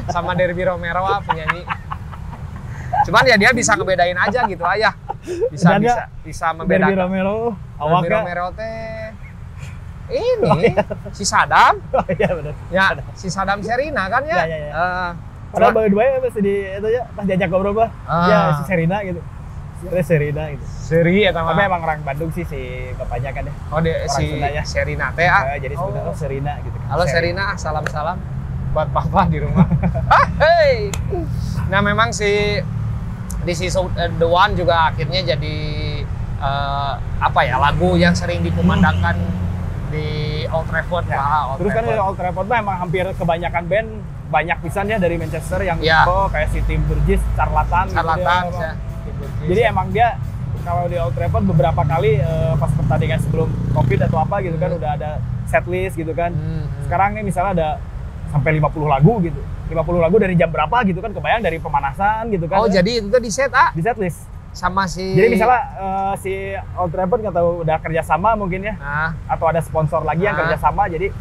Speaker 3: Sama Derby Romero penyanyi. Cuman ya dia bisa ngebedain aja gitu aja. Bisa membedakan.
Speaker 2: Derby Romero,
Speaker 3: Derby Romero teh ini si Saddam.
Speaker 2: Oh iya benar.
Speaker 3: Ya, si Saddam Sherina kan ya.
Speaker 2: Padahal berdua masih itu ya pas diajak ngobrol ya si Sherina gitu. Sherina gitu.
Speaker 3: Seri ya
Speaker 2: tapi emang orang Bandung sih si bapaknya kan ya.
Speaker 3: Oh dia si Sherina teh
Speaker 2: jadi sebenarnya Sherina gitu kan.
Speaker 3: Halo Sherina, salam-salam buat papa di rumah. Hey. Nah memang si This Is The One juga akhirnya jadi apa ya, lagu yang sering dikumandangkan di Old Trafford
Speaker 2: ya. Terus kan di Old Trafford mah emang hampir kebanyakan band banyak pisannya dari Manchester yang kayak si Tim Burgess, Charlatan gitu ya. Jadi emang dia kalau di Old Trafford beberapa kali pas pertandingan sebelum Covid atau apa gitu kan udah ada setlist gitu kan. Sekarang nih misalnya ada sampai 50 lagu gitu. 50 lagu dari jam berapa gitu kan, kebayang dari pemanasan gitu kan.
Speaker 3: Oh, jadi itu tuh di setlist sama si.
Speaker 2: Jadi misalnya si Old Trafford nggak tahu udah kerjasama mungkin ya, atau ada sponsor lagi yang kerjasama, jadi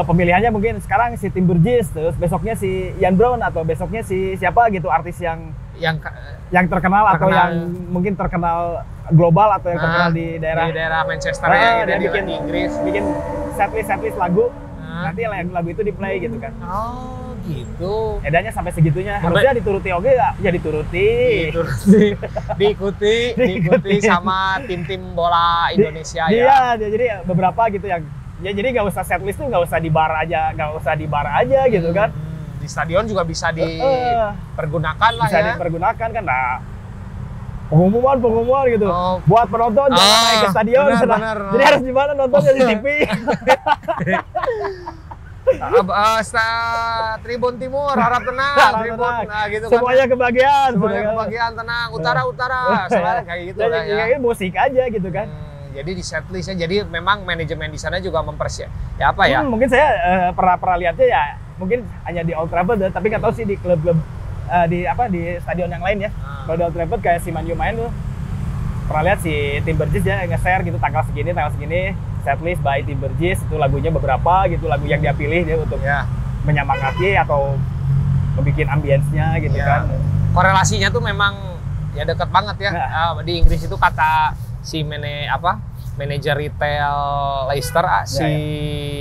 Speaker 2: pemilihannya mungkin sekarang si Tim Burgess, terus besoknya si Ian Brown, atau besoknya si siapa gitu, artis yang terkenal atau yang mungkin terkenal global atau yang terkenal di daerah
Speaker 3: Manchester ya,
Speaker 2: dia
Speaker 3: bikin di Inggris,
Speaker 2: bikin setlist lagu, nanti lagu itu di play gitu kan.
Speaker 3: Oh gitu.
Speaker 2: Edanya sampai segitunya, harusnya dituruti oke ya diikuti
Speaker 3: sama tim-tim bola Indonesia
Speaker 2: ya. Iya, jadi beberapa gitu yang ya, jadi nggak usah setlist tuh nggak usah di bar aja gitu kan.
Speaker 3: Di stadion juga bisa dipergunakan lah
Speaker 2: bisa
Speaker 3: ya.
Speaker 2: Dipergunakan kan. Nah, pengumuman gitu. Buat penonton jangan naik ke stadion.
Speaker 3: Benar.
Speaker 2: Jadi harus di mana nontonnya, di TV.
Speaker 3: Tribun Timur harap tenang, Tribun gitu kan.
Speaker 2: Semuanya kebagian.
Speaker 3: Semuanya kebagian, tenang. Utara. Soalnya kayak gitu lah ya.
Speaker 2: Kayak musik aja gitu kan.
Speaker 3: Jadi di setlistnya, jadi memang manajemen di sana juga ya apa ya?
Speaker 2: Mungkin saya pernah lihatnya ya, mungkin hanya di Old Trafford, tapi nggak tahu sih di klub-klub di stadion yang lain ya. Kalau di Old Trafford kayak si Man U main tuh, pernah lihat si Tim Burgess ya nge-share gitu tanggal segini setlist by Tim Burgess, itu lagunya beberapa gitu, lagu yang dia pilih dia untuk menyemangati atau membuat ambience-nya gitu kan.
Speaker 3: Korelasinya tuh memang ya dekat banget ya. Di Inggris itu kata si manajer retail Leicester si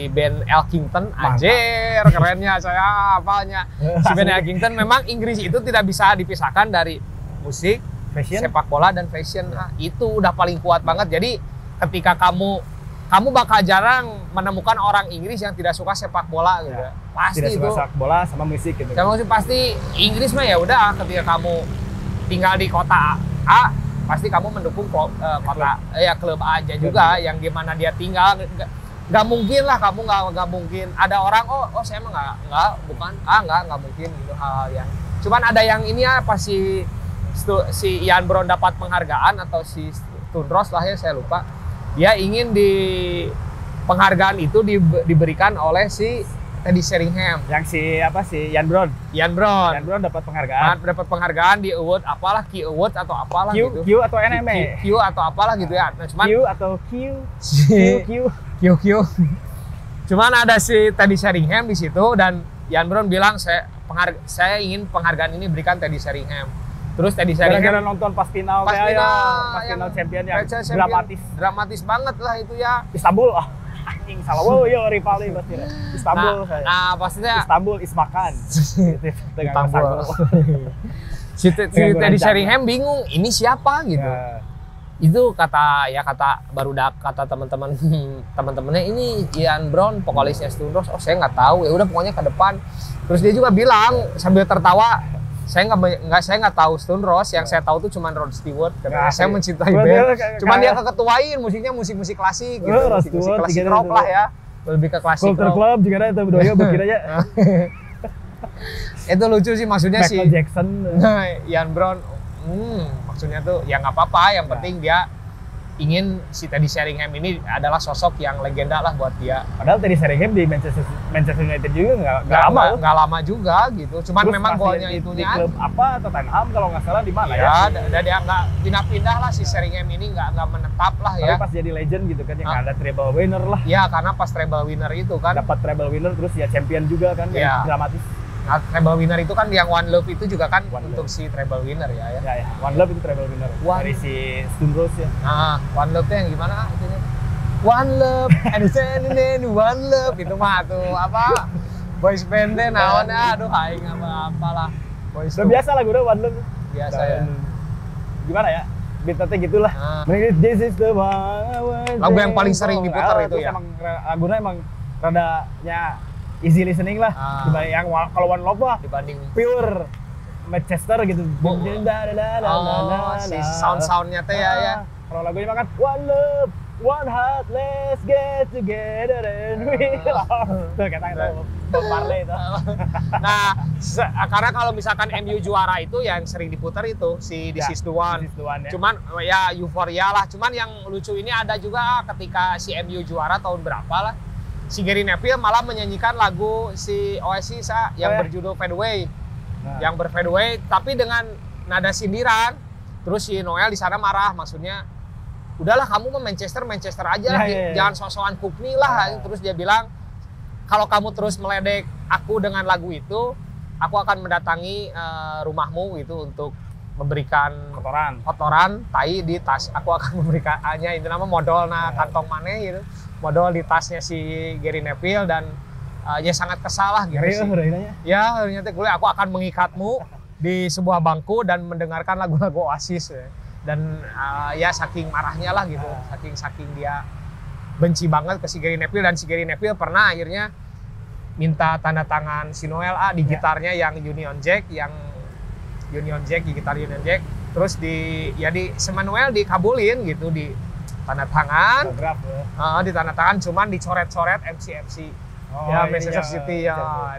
Speaker 3: Ben Elkington, anjir kerennya saya apalnya. Si Ben Elkington, memang Inggris itu tidak bisa dipisahkan dari musik,
Speaker 2: fashion,
Speaker 3: sepak bola dan fashion. Itu udah paling kuat banget. Jadi ketika kamu bakal jarang menemukan orang Inggris yang tidak suka sepak bola gitu. Pasti
Speaker 2: tidak
Speaker 3: itu.
Speaker 2: Suka sepak bola sama musik gitu.
Speaker 3: Sama musik pasti Inggris mah ya udah, ketika kamu tinggal di kota A pasti kamu mendukung klub aja juga yang dimana dia tinggal. Nggak mungkin lah kamu nggak mungkin ada orang saya mah nggak mungkin gitu hal yang cuman ada yang ini ya, pas si Ian Brown dapat penghargaan atau si Tunros lah ya, saya lupa, dia ingin di penghargaan itu diberikan oleh si Teddy Sheringham.
Speaker 2: Yang si Ian Brown dapat penghargaan di award apalah, Q Award atau apalah gitu. Q atau NME.
Speaker 3: Q atau apalah gitu ya. Nah, cuman
Speaker 2: Q atau Q.
Speaker 3: Cuman ada si Teddy Sheringham di situ, dan Ian Brown bilang saya ingin penghargaan ini berikan Teddy Sheringham. Terus Teddy Sheringham
Speaker 2: gara-gara nonton pas final champion yang
Speaker 3: dramatis banget lah itu ya.
Speaker 2: Istanbul salah rivalnya pasti Istanbul.
Speaker 3: Pastinya
Speaker 2: Istanbul is makan.
Speaker 3: Istanbul. Si Teddy Sheringham bingung ini siapa gitu. Itu kata teman-temannya ini Ian Brown, vokalisnya Stone Roses. Saya nggak tahu, ya udah pokoknya ke depan. Terus dia juga bilang sambil tertawa, saya nggak tahu Stone Roses, yang saya tahu tuh cuma Rod Stewart karena saya mencintai band. Cuman dia keketuain musiknya musik klasik gitu, musik klasik rock lah ya, lebih ke klasik rock.
Speaker 2: Culture Club juga ada itu doyo bikin aja.
Speaker 3: Itu lucu sih, maksudnya
Speaker 2: Michael Jackson.
Speaker 3: Ian Brown, maksudnya tuh ya nggak apa-apa, yang penting dia ingin si Teddy Sheringham ini adalah sosok yang legenda lah buat dia.
Speaker 2: Padahal Teddy Sheringham di Manchester United juga nggak lama
Speaker 3: juga gitu. Cuman terus memang golnya itunya
Speaker 2: di klub apa, Tottenham kalau nggak salah di mana ya?
Speaker 3: Dia nggak pindah-pindah lah si Sheringham ini, nggak menetap lah ya.
Speaker 2: Tapi pas jadi legend gitu kan, yang ada treble winner lah.
Speaker 3: Ya karena pas treble winner itu kan.
Speaker 2: Dapat treble winner, terus ya champion juga kan, yang dramatis.
Speaker 3: Nah, treble winner itu kan yang One Love itu juga kan untuk si treble winner ya.
Speaker 2: One Love itu treble winner dari si Stone Roses ya.
Speaker 3: Nah, One Love itu yang gimana itunya? One Love and One Love itu mah tuh apa? Boys band deh naonnya, aduh aing apalah. Boys.
Speaker 2: Udah biasa lah gue One Love.
Speaker 3: Biasa ya.
Speaker 2: Gimana ya? Beatnya gitulah. This is the one.
Speaker 3: Lagu yang paling sering diputar itu ya.
Speaker 2: Lagunya emang radanya easy listening lah, dibanding yang kalau One Love lah
Speaker 3: dibanding
Speaker 2: pure Manchester gitu.
Speaker 3: Si sound-soundnya teh ya.
Speaker 2: Kalau lagunya mah kan One Love, One Heart, Let's Get Together and We Love. Tuh kata Bob Marley itu.
Speaker 3: Nah, karena kalau misalkan MU juara itu yang sering diputar itu si This Is The One.
Speaker 2: Ya.
Speaker 3: Cuman ya euforia lah. Cuman yang lucu ini ada juga ketika si MU juara tahun berapa lah. Si Gary Neville malah menyanyikan lagu si Oasis yang berjudul Fade Away. Yang berfade away tapi dengan nada sindiran. Terus si Noel di sana marah, maksudnya udahlah kamu mah Manchester aja lah, jangan sok-sokan Cookney lah. Terus dia bilang kalau kamu terus meledek aku dengan lagu itu, aku akan mendatangi rumahmu gitu untuk memberikan kotoran tai di tas. Aku akan memberikannya itu nama modal kantong maneh gitu. Modal di tasnya si Gary Neville dan ya sangat kesal lah gitu sih. Ya, ternyata aku akan mengikatmu di sebuah bangku dan mendengarkan lagu-lagu Oasis ya. Dan ya saking marahnya lah gitu, saking dia benci banget ke si Gary Neville. Dan si Gary Neville pernah akhirnya minta tanda tangan si Noel di gitarnya yang Union Jack, di gitar Union Jack. Terus di sama Noel dikabulin gitu, di tanda tangan, di tanda tangan, cuman dicoret-coret MC. Manchester City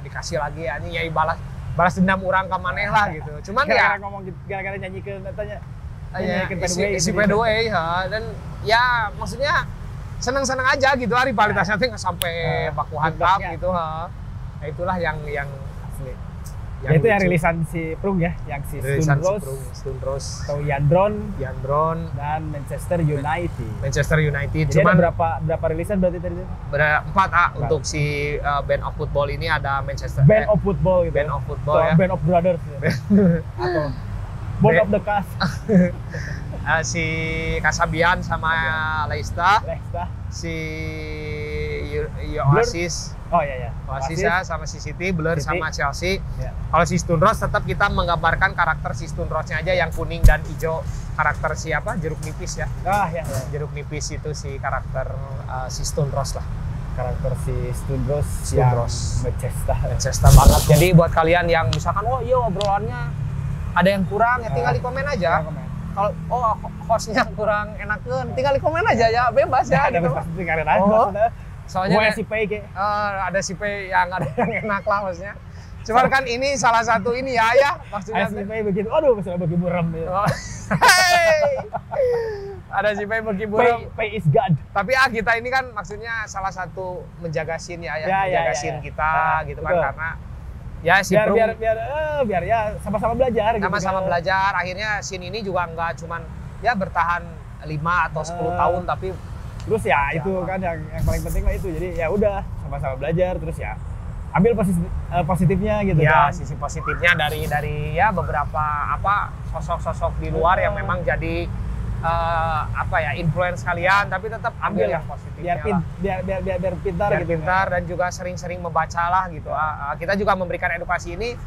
Speaker 3: dikasih lagi ya balas dendam orang ke maneh lah gitu. Cuman
Speaker 2: gara-gara ngomong gitu, gara-gara nyanyikan katanya.
Speaker 3: Si Fade Away dan ya maksudnya senang-senang aja gitu, rivalitasnya tuh nggak sampai baku hantam gitu. Nah, itulah yang asli.
Speaker 2: Ya itu yang rilisan si Prung ya, yang si Stone Rose atau Yandron dan Manchester United. Cuman berapa rilisan berarti tadi?
Speaker 3: 4 untuk si Band of Football ini ada Manchester
Speaker 2: Band of Football gitu.
Speaker 3: Band of Football ya.
Speaker 2: Band of Brothers ya. Atau Band of the Cast.
Speaker 3: Si Kasabian sama Leicester. Si Oasis. Oasis ya, sama si City, Blur sama Chelsea. Kalau si Stone Rose tetap kita menggambarkan karakter si Stone Rose-nya aja yang kuning dan hijau. Karakter siapa? Jeruk nipis ya. Jeruk nipis itu si karakter si Stone Rose lah.
Speaker 2: Karakter si Stone Rose.
Speaker 3: Manchester banget. Jadi buat kalian yang misalkan obrolannya ada yang kurang ya tinggal di komen aja. Kalau hostnya kurang enakeun, tinggal di komen aja ya, bebas ya gitu. Soalnya ada si P yang ada yang enak lah maksudnya. Cuman kan ini salah satu ini ya maksudnya.
Speaker 2: Si P begitu, misalnya bagi buram ya.
Speaker 3: Ada si P bagi buram.
Speaker 2: P is God.
Speaker 3: Tapi kita ini kan maksudnya salah satu menjaga scene menjaga scene kita gitu kan, karena ya si
Speaker 2: biar ya sama-sama belajar gitu.
Speaker 3: Sama-sama belajar. Akhirnya scene ini juga nggak cuman ya bertahan 5 atau 10 tahun tapi
Speaker 2: terus ya itu kan yang paling penting lah itu. Jadi ya udah sama-sama belajar, terus ya ambil positifnya gitu
Speaker 3: ya,
Speaker 2: kan.
Speaker 3: Sisi positifnya dari ya beberapa sosok-sosok di luar yang memang jadi influence kalian, tapi tetap ambil yang positifnya
Speaker 2: biar pintar
Speaker 3: dan juga sering-sering membaca lah gitu. Kita juga memberikan edukasi ini,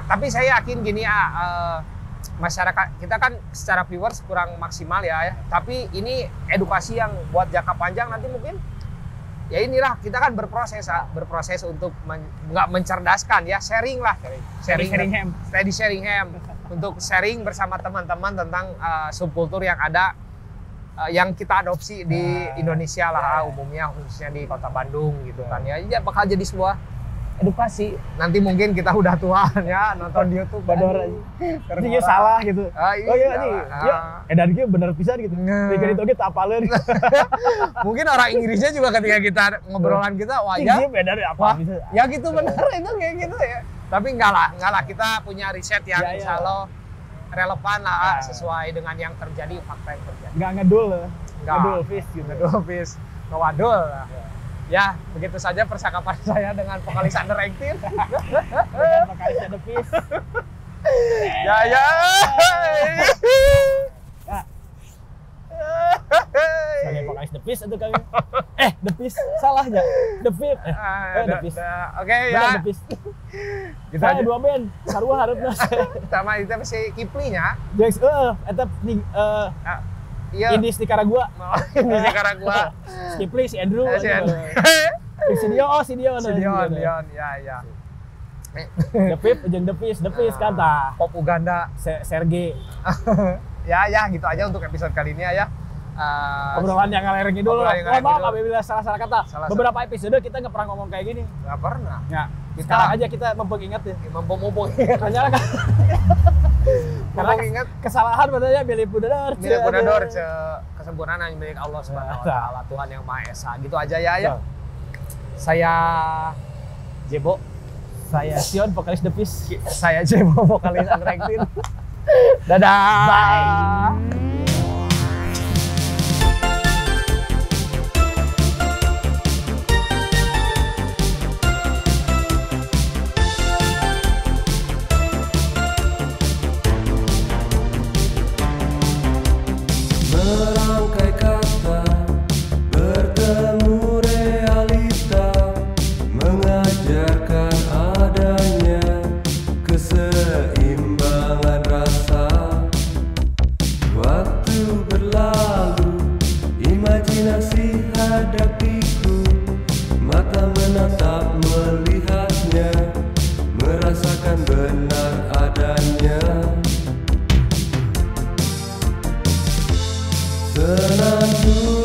Speaker 3: tapi saya yakin gini masyarakat kita kan secara viewers kurang maksimal ya, tapi ini edukasi yang buat jangka panjang nanti mungkin ya inilah kita kan berproses untuk nggak mencerdaskan ya, sharing untuk sharing bersama teman-teman tentang subkultur yang ada yang kita adopsi di Indonesia lah umumnya, khususnya di Kota Bandung gitu kan ya bakal jadi sebuah edukasi. Nanti mungkin kita udah tua ya nonton di YouTube
Speaker 2: bador aja salah gitu. Dan dia bener pisan gitu. Mikir itu kita apaleun.
Speaker 3: Mungkin orang Inggrisnya juga ketika kita ngobrolan kita
Speaker 2: dia beda apa bisa.
Speaker 3: Ya gitu bener itu kayak gitu ya. Tapi enggak lah kita punya riset yang insya Allah relevan lah sesuai dengan yang terjadi, fakta yang terjadi.
Speaker 2: Enggak ngedul fish gitu.
Speaker 3: Ngedul fish, ngewadul lah. Ya, begitu saja percakapan saya dengan vokalis Under 18.
Speaker 2: Dengan vokalis The Fish.
Speaker 3: Ya.
Speaker 2: Sebagai vokalis The Fish itu kami. The Fish salah aja. The Fish. The Fish.
Speaker 3: Oke ya.
Speaker 2: The Fish. Kita ada 2 band, sarua hareup
Speaker 3: sama itu si Kipli-nya.
Speaker 2: Jax eta Indis Nicaragua.
Speaker 3: Indis Nicaragua.
Speaker 2: Kipli, si Andrew. Si Dion.
Speaker 3: Ya.
Speaker 2: Depip jeung Depis kan tah.
Speaker 3: Pop Uganda.
Speaker 2: Sergei.
Speaker 3: Ya gitu aja untuk episode kali ini ya.
Speaker 2: Obrolan yang ngalor ngidul. Mohon maaf apabila salah kata. Beberapa episode kita nggak pernah ngomong kayak gini.
Speaker 3: Nggak pernah.
Speaker 2: Ya. Sekarang aja kita mengingat ya.
Speaker 3: Mumpung.
Speaker 2: Karena kan. Karena
Speaker 3: ingat
Speaker 2: kesalahan padahal milik Budador.
Speaker 3: Kesempurnaan yang milik Allah Subhanahu wa taala, Tuhan yang Maha Esa. Gitu aja ya. Saya Jebo, saya Sion vokalis Depis,
Speaker 2: saya Jebo vokalis Anggrek Tin.
Speaker 3: Dadah.
Speaker 2: Bye.
Speaker 4: Merangkai kata, bertemu realita, mengajarkan adanya keseimbangan rasa. Waktu berlalu, imajinasi hadapiku, mata menatap melihatnya, merasakan benar adanya. Senandung